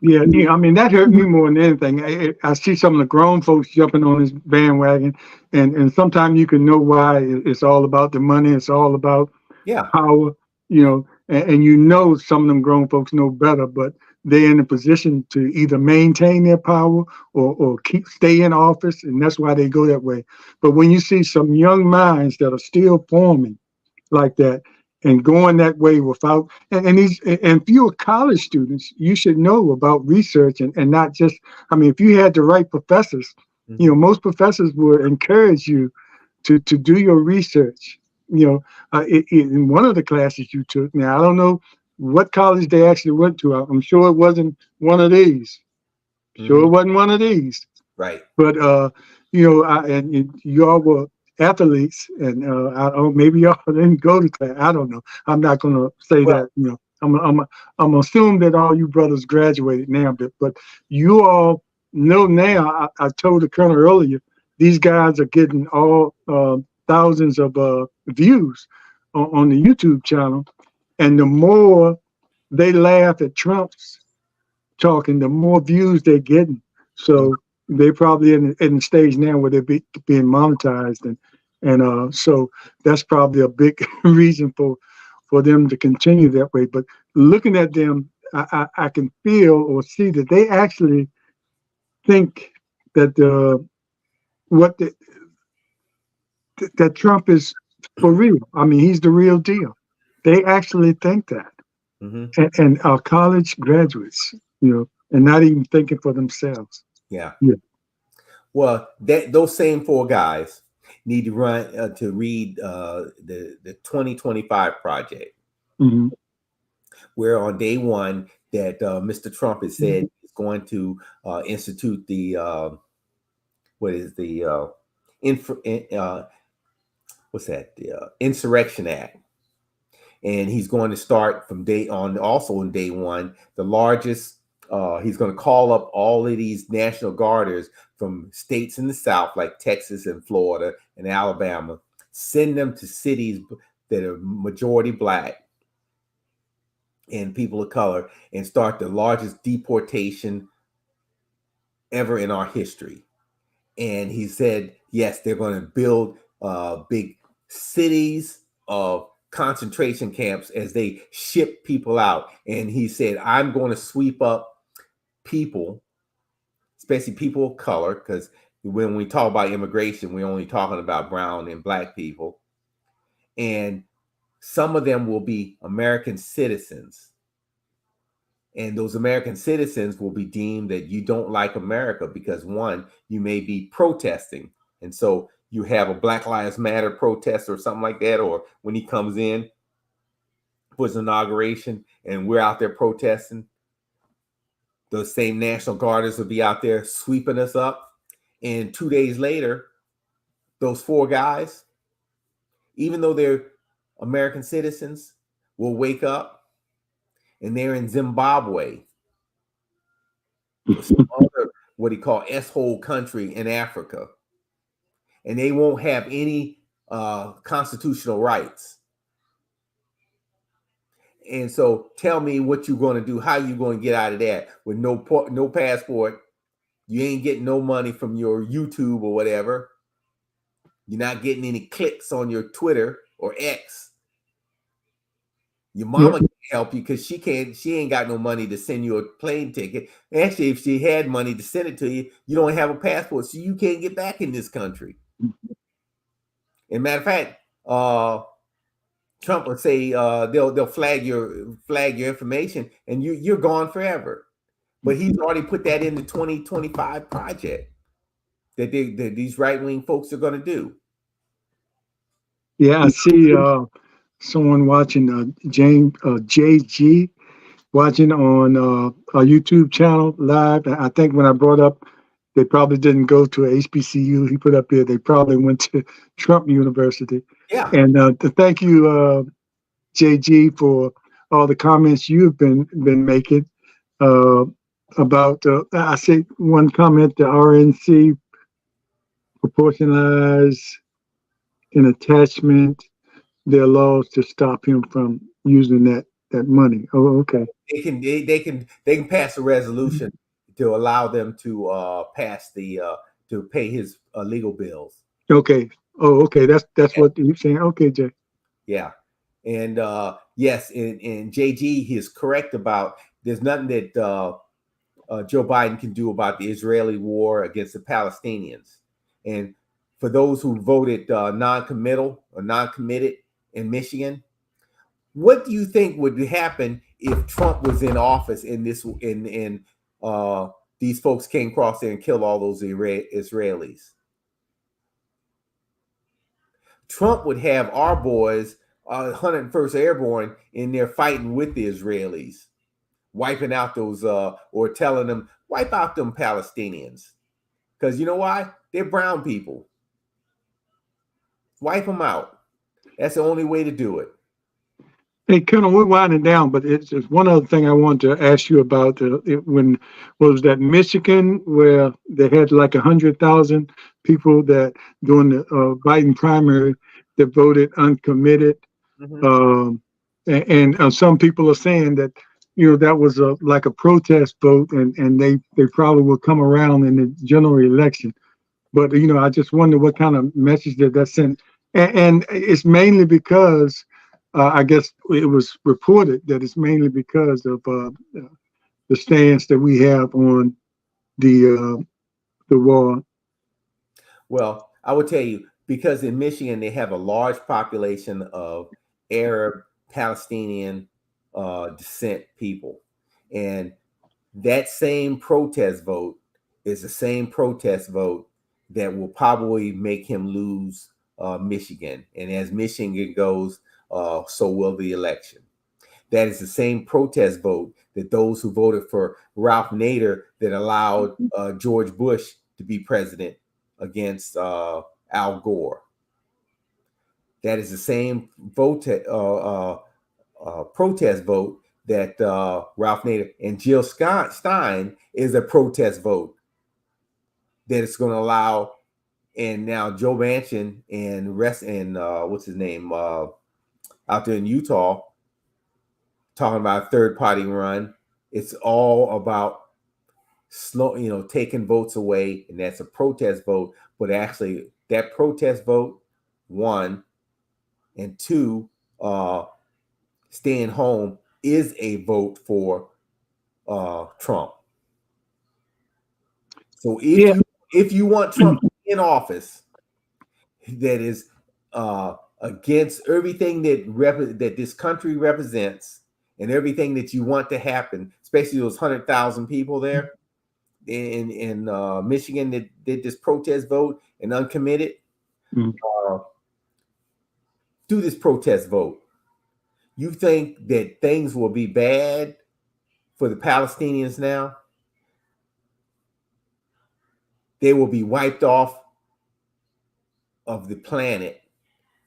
Yeah, I mean, that hurt me more than anything. I see some of the grown folks jumping on this bandwagon, and sometimes you can know why. It's all about the money. It's all about power, and you know some of them grown folks know better, but they're in a position to either maintain their power or stay in office, and that's why they go that way. But when you see some young minds that are still forming like that and going that way without and fewer college students, you should know about research and not just, I mean, if you had the right professors, most professors would encourage you to do your research. In one of the classes you took, now I don't know what college they actually went to. I'm sure it wasn't one of these. Sure, it wasn't one of these. Right. But and you all were athletes, and maybe y'all didn't go to class. I don't know. I'm not going to say that. I'm gonna assume that all you brothers graduated now, but you all know now. I told the colonel earlier, these guys are getting all thousands of views on the YouTube channel, and the more they laugh at Trump's talking, the more views they're getting. So they're probably in the stage now where they're being monetized, and so that's probably a big reason for them to continue that way. But looking at them, I can feel or see that they actually think that that Trump is for real. I mean, he's the real deal. They actually think that, and our college graduates, and not even thinking for themselves. Yeah. Yeah. Well, those same 4 guys need to read the 2025 project, where on day 1 that Mr. Trump has said he's going to institute the Insurrection Act. And he's going to start from also on day 1, the largest. He's going to call up all of these National Guarders from states in the South, like Texas and Florida and Alabama, send them to cities that are majority Black and people of color, and start the largest deportation ever in our history. And he said, yes, they're going to build big cities of concentration camps as they ship people out. And he said, I'm going to sweep up people, especially people of color, because when we talk about immigration, we're only talking about brown and Black people. And some of them will be American citizens. And those American citizens will be deemed that you don't like America because, one, you may be protesting. And so you have a Black Lives Matter protest or something like that, or when he comes in for his inauguration and we're out there protesting, those same National Guardians will be out there sweeping us up. And 2 days later, those 4 guys, even though they're American citizens, will wake up and they're in Zimbabwe other what he called S-hole country in Africa, and they won't have any constitutional rights. And so, tell me what you're going to do. How you going to get out of that with no passport? You ain't getting no money from your YouTube or whatever. You're not getting any clicks on your Twitter or X. Your mama can't help you because she ain't got no money to send you a plane ticket. Actually, if she had money to send it to you, you don't have a passport, so you can't get back in this country. And matter of fact, Trump would say they'll flag your information and you're gone forever. But he's already put that in the 2025 project that these right-wing folks are going to do. Yeah, I see someone watching James JG watching on a YouTube channel live. I think when I brought up they probably didn't go to HBCU, he put up there they probably went to Trump University. Yeah. And thank you, JG, for all the comments you've been making about. I see one comment: the RNC proportionalize an attachment their laws to stop him from using that money. Oh, okay. They can pass a resolution to allow them to pass the to pay his legal bills. Okay. Oh, okay. That's what you're saying. Okay, Jay. Yeah. And yes, and JG, he is correct about there's nothing that Joe Biden can do about the Israeli war against the Palestinians. And for those who voted non-committal or non-committed in Michigan, what do you think would happen if Trump was in office and these folks came across there and killed all those Israelis? Trump would have our boys, 101st Airborne, in there fighting with the Israelis, wiping out those, or telling them, wipe out them Palestinians. Because you know why? They're brown people. Wipe them out. That's the only way to do it. Hey, Colonel, we're winding down, but it's one other thing I wanted to ask you about. When was that Michigan where they had like 100,000 people that during the Biden primary that voted uncommitted, and some people are saying that that was like a protest vote, and they probably will come around in the general election. But I just wonder what kind of message that sent, and it's mainly because. I guess it was reported that it's mainly because of the stance that we have on the war. Well, I would tell you, because in Michigan they have a large population of Arab, Palestinian descent people, and that same protest vote is the same protest vote that will probably make him lose Michigan. And as Michigan goes, so will the election. That is the same protest vote that those who voted for Ralph Nader that allowed George Bush to be president against Al Gore. That is the same protest vote that Ralph Nader and Jill Stein is a protest vote that it's going to allow. And now Joe Manchin and what's his name out there in Utah talking about a third party run. It's all about taking votes away, and that's a protest vote. But actually, that protest vote, one, and two, staying home is a vote for Trump. So if you want Trump in office, that is against everything that this country represents and everything that you want to happen, especially those 100,000 people there in Michigan that did this protest vote and uncommitted, do this protest vote. You think that things will be bad for the Palestinians now? They will be wiped off of the planet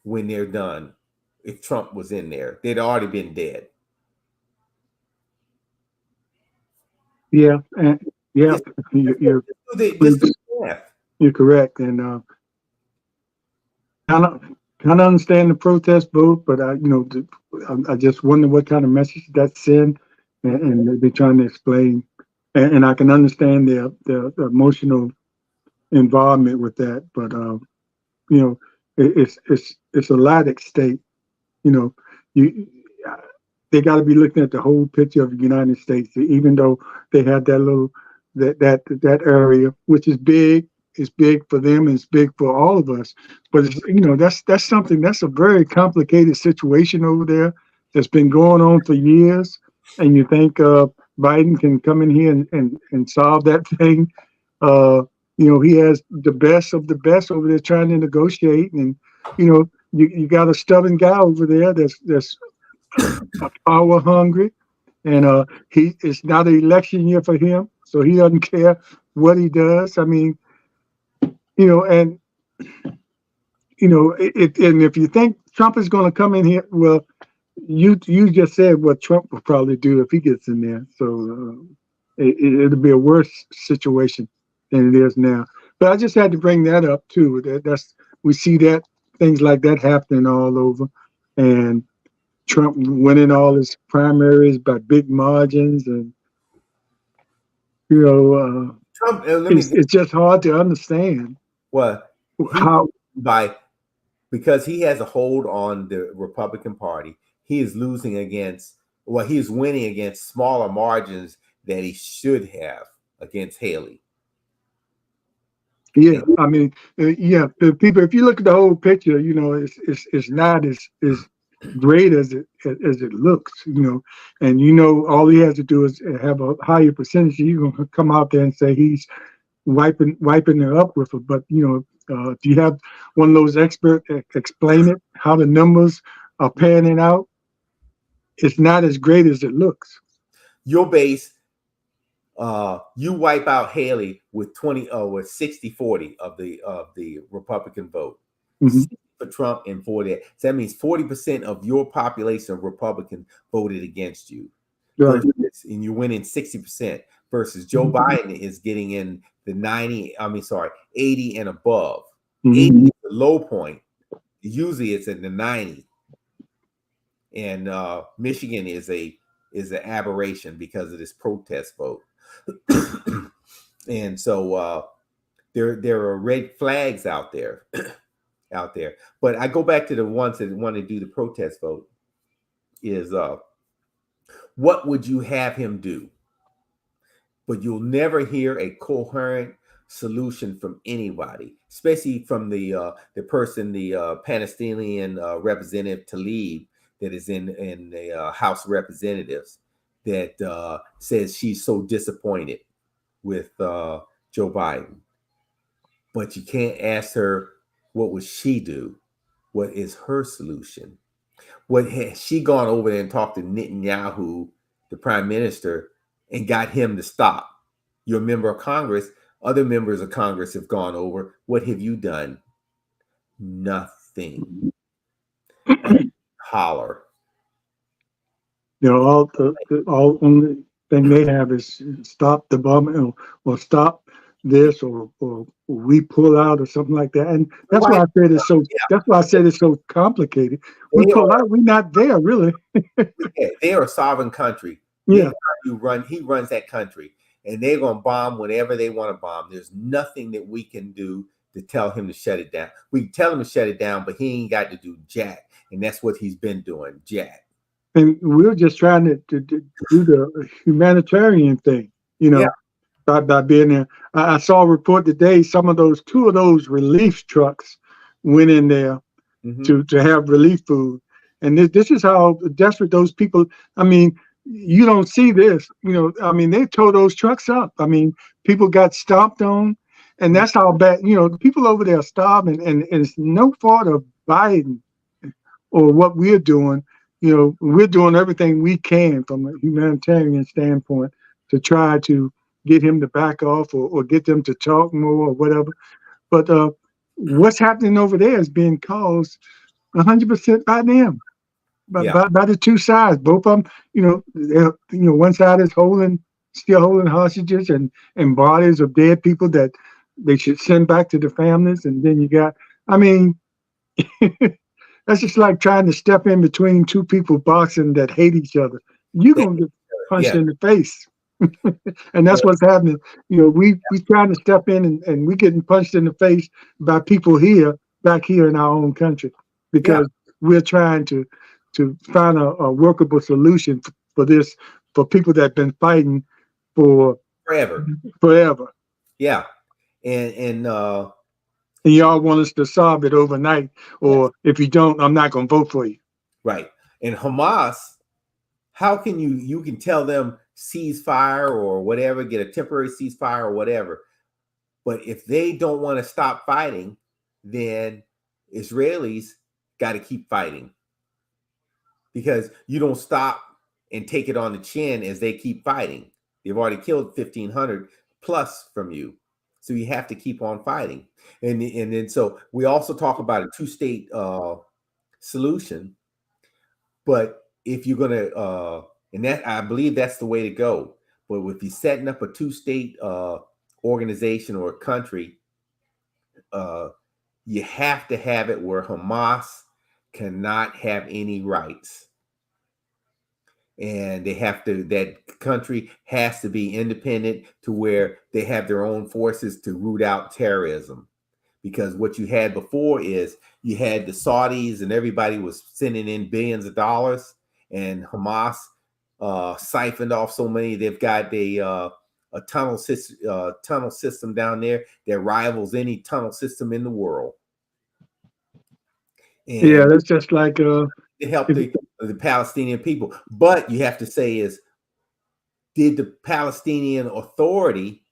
when they're done. If Trump was in there, they'd already been dead. Yeah, Yeah, Just, you, you're just do the math. you're correct, and kind of understand the protest vote, but I just wonder what kind of message that send, and they're trying to explain, and I can understand the emotional involvement with that, but you know, it's a lot at stake. You know, you they got to be looking at the whole picture of the United States, even though they have that little that area, which is big. It's big for them, and it's big for all of us. But it's, that's something that's a very complicated situation over there that's been going on for years. And you think Biden can come in here and solve that thing? Uh, he has the best of the best over there trying to negotiate, and you got a stubborn guy over there that's power hungry, and he it's not an election year for him, so he doesn't care what he does. I mean, and and if you think Trump is going to come in here, well, you just said what Trump will probably do if he gets in there. So it'll be a worse situation than it is now. But I just had to bring that up too. That's we see that things like that happening all over, and Trump winning all his primaries by big margins, and Trump, it's just hard to understand well, he how. by because he has a hold on the Republican Party, he is losing against, well, he is winning against smaller margins that he should have against Haley. Yeah, I mean, yeah, the people. If you look at the whole picture, it's not as great as it looks. And all he has to do is have a higher percentage. You're gonna come out there and say he's wiping it up with it. But if you have one of those experts explain it, how the numbers are panning out, it's not as great as it looks. Your base, you wipe out Haley with 60-40 of the Republican vote. Mm-hmm. For Trump and 40. So that means 40% of your population of Republican voted against you. Right. And you're winning 60% versus Joe Biden is getting in the 80 and above. 80 is the low point. Usually it's in the 90. And Michigan is an aberration because of this protest vote. And so there are red flags out there. But I go back to the ones that want to do the protest vote is what would you have him do? But you'll never hear a coherent solution from anybody, especially from the Palestinian representative Tlaib that is in the House of Representatives that says she's so disappointed with Joe Biden. But you can't ask her, what would she do? What is her solution? What has she gone over there and talked to Netanyahu, the prime minister, and got him to stop? You're a member of Congress. Other members of Congress have gone over. What have you done? Nothing. Holler. All only thing they have is stop the bombing or stop this or we pull out or something like that. And that's why I said it's so. Yeah. That's why I said it's so complicated. We pull out. We're not there really. Yeah, they are a sovereign country. Yeah, he runs that country, and they're gonna bomb whenever they want to bomb. There's nothing that we can do to tell him to shut it down. We can tell him to shut it down, but he ain't got to do jack, and that's what he's been doing, jack. And we're just trying to do the humanitarian thing, Yeah. by being there. I saw a report today. Two of those relief trucks went in there to have relief food, and this is how desperate those people. I mean, you don't see this. They tore those trucks up. I mean, people got stomped on, and that's how bad. The people over there are starving, and it's no fault of Biden or what we're doing. We're doing everything we can from a humanitarian standpoint to try to get him to back off or get them to talk more or whatever. But what's happening over there is being caused 100% by them, by the two sides. Both of them, one side is holding still holding hostages and bodies of dead people that they should send back to the families. And then you got, I mean, that's just like trying to step in between two people boxing that hate each other. You're They, gonna get punched yeah, in the face. And that's but what's happening. You know, we trying to step in and we getting punched in the face by people here, back here in our own country, yeah, because we're trying to find a workable solution for this, for people that have been fighting for forever. forever. Yeah, and And y'all want us to solve it overnight, yes, or if you don't, I'm not gonna vote for you. right. And Hamas, how can you can tell them ceasefire or whatever, get a temporary ceasefire or whatever, but if they don't want to stop fighting, then Israelis got to keep fighting, because you don't stop and take it on the chin as they keep fighting. They've already killed 1,500 plus from you. So you have to keep on fighting. And then so we also talk about a two-state solution. But if you're going to, and that I believe that's the way to go. But if you're setting up a two-state organization or a country, you have to have it where Hamas cannot have any rights. And they have to, that country has to be independent to where they have their own forces to root out terrorism. Because what you had before is you had the Saudis and everybody was sending in billions of dollars, and Hamas siphoned off so many. They've got a tunnel system down there that rivals any tunnel system in the world. Yeah, And that's just like to help if, the Palestinian people. But you have to say is, did the Palestinian Authority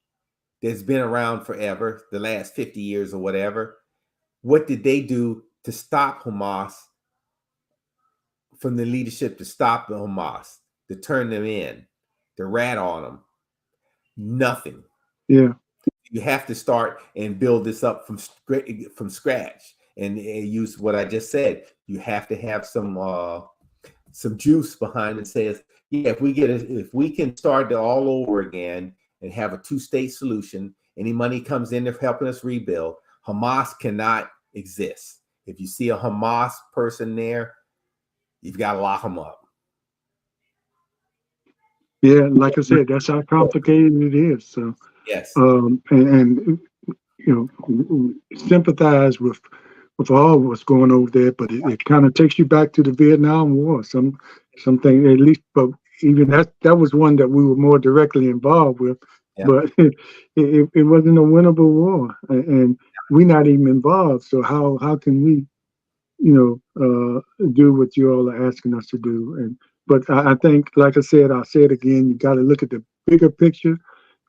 that's been around forever, the last 50 years or whatever, what did they do to stop Hamas, from the leadership to stop the Hamas, to turn them in, to rat on them? Nothing. yeah. You have to start and build this up from scratch, and use what I just said. You have to have some juice behind it. Says, yeah, if we can start it all over again and have a two-state solution, any money comes in to helping us rebuild, Hamas cannot exist. If you see a Hamas person there, you've got to lock them up. Yeah, like I said, that's how complicated it is. So, Yes. and you know, sympathize with all what's going over there, but it kind of takes you back to the Vietnam War. Something at least, but even that was one that we were more directly involved with, Yeah. but it wasn't a winnable war, and we're not even involved. So how can we, do what you all are asking us to do? And but I think, like I said, I'll say it again, you got to look at the bigger picture.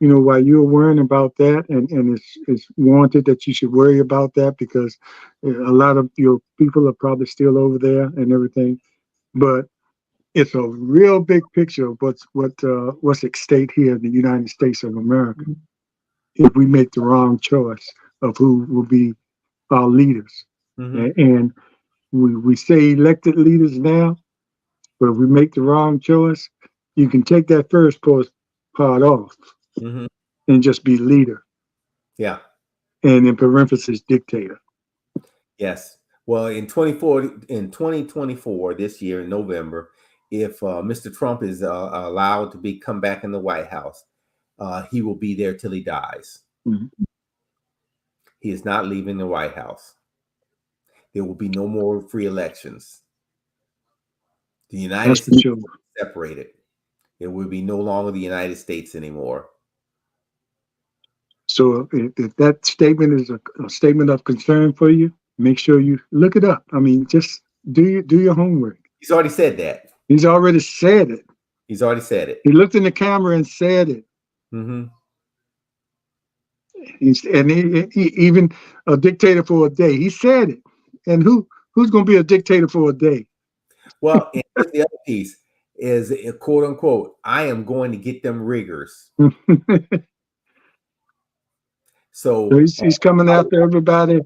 While you're worrying about that, and it's warranted that you should worry about that, because a lot of your people are probably still over there and everything. But it's a real big picture of what's at stake here in the United States of America if we make the wrong choice of who will be our leaders. Mm-hmm. And we say elected leaders now, but if we make the wrong choice, you can take that first part off Mm-hmm. and just be leader, Yeah. and in parentheses, dictator. Yes. Well, in 2024, this year in November, if Mr. Trump is allowed to come back in the White House, he will be there till he dies. Mhm. He is not leaving the White House. There will be no more free elections. The United That's for States sure. will be separated. It will be no longer the United States anymore. So if that statement is a statement of concern for you, make sure you look it up. I mean, just do your homework. He's already said that. He's already said it. He's already said it. He looked in the camera and said it. Mm-hmm. And he even a dictator for a day. He said it. And who's going to be a dictator for a day? Well, and here's the other piece is, quote unquote, I am going to get them riggers. So he's coming after everybody.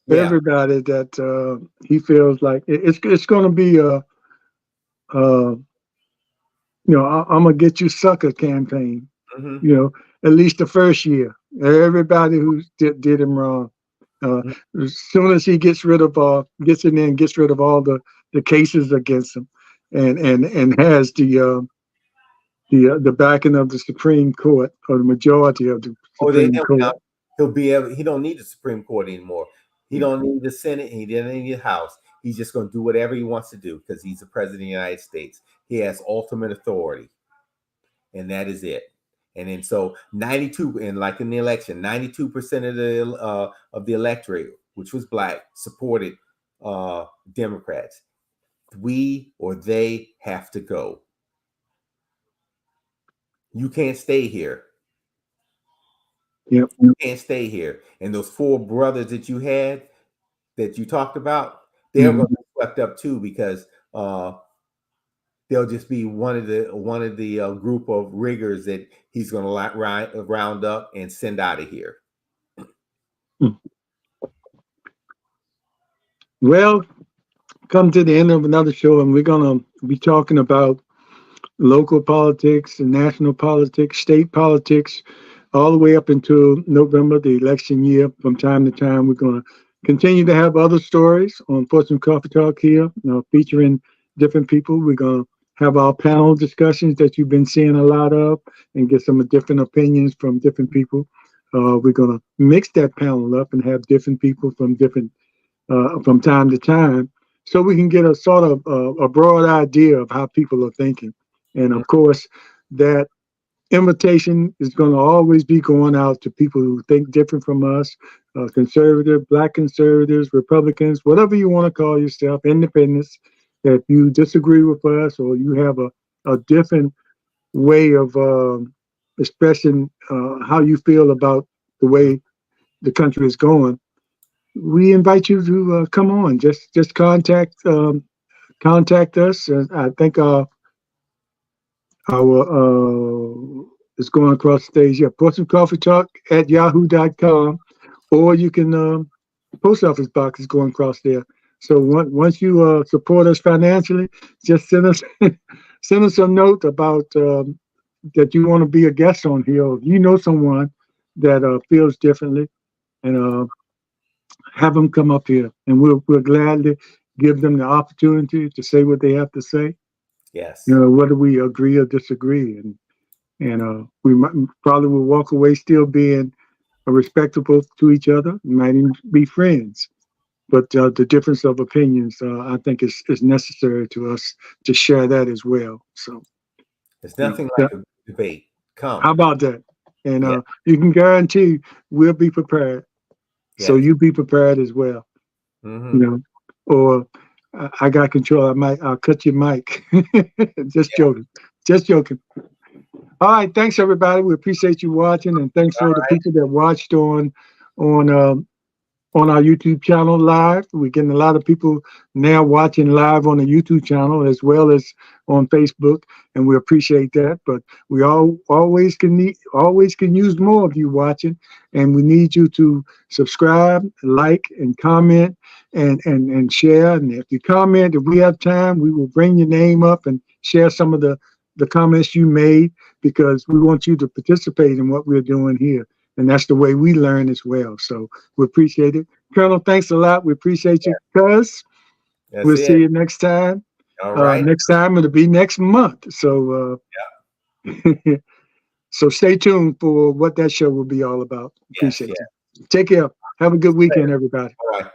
yeah. Everybody that he feels like it's going to be I'm gonna get you sucker campaign. Mm-hmm. You know, at least the first year, everybody who did him wrong. As soon as he gets rid of gets in there and gets rid of all the cases against him, and has the backing of the Supreme Court or the majority of the Oh, Supreme Court. he'll be able. He don't need the Supreme Court anymore. He don't need the Senate. He didn't need the House. He's just going to do whatever he wants to do because he's the president of the United States. He has ultimate authority, and that is it. And then so 92, and like in the election, 92% of the electorate, which was black, supported Democrats. We or they have to go. You can't stay here. Yep. You can't stay here. And those 4 brothers that you had, that you talked about, they're going to be swept up too because they'll just be one of the group of riggers that he's going to round up and send out of here. Well, come to the end of another show, and we're going to be talking about local politics and national politics, state politics, all the way up until November, the election year. From time to time, we're going to continue to have other stories on Portsmouth Coffee Talk here, featuring different people. We're going to have our panel discussions that you've been seeing a lot of and get some different opinions from different people. We're going to mix that panel up and have different people from time to time, so we can get a sort of a broad idea of how people are thinking. And of course, that invitation is going to always be going out to people who think different from us, conservative, black conservatives, Republicans, whatever you want to call yourself, independents. If you disagree with us or you have a different way of expressing how you feel about the way the country is going, we invite you to come on. Just contact us. I think our it's going across the stage. Yeah, Portsmouth Coffee Talk at yahoo.com, or you can post office box is going across there. So once you support us financially, just send us a note about that you want to be a guest on here, or if you know someone that feels differently, and have them come up here, and we'll gladly give them the opportunity to say what they have to say. Yes. Whether we agree or disagree, and we probably will walk away still being respectable to each other. We might even be friends, but the difference of opinions, I think, is necessary to us to share that as well. So it's nothing like a debate. Come. How about that? And you can guarantee we'll be prepared. Yes. So you be prepared as well. Mm-hmm. Or I got control. I'll cut your mic. Just joking. Just joking. All right. Thanks, everybody. We appreciate you watching, and thanks for the people that watched on our YouTube channel live. We're getting a lot of people now watching live on the YouTube channel as well as on Facebook, and we appreciate that. But we always can use more of you watching, and we need you to subscribe, like, and comment, and share. And if you comment, if we have time, we will bring your name up and share some of the comments you made, because we want you to participate in what we're doing here. And that's the way we learn as well. So we appreciate it. Colonel, thanks a lot. We appreciate you, cuz. We'll see you next time. All right. Next time it'll be next month. So so stay tuned for what that show will be all about. Appreciate you. Take care. Have a good weekend, everybody. All right.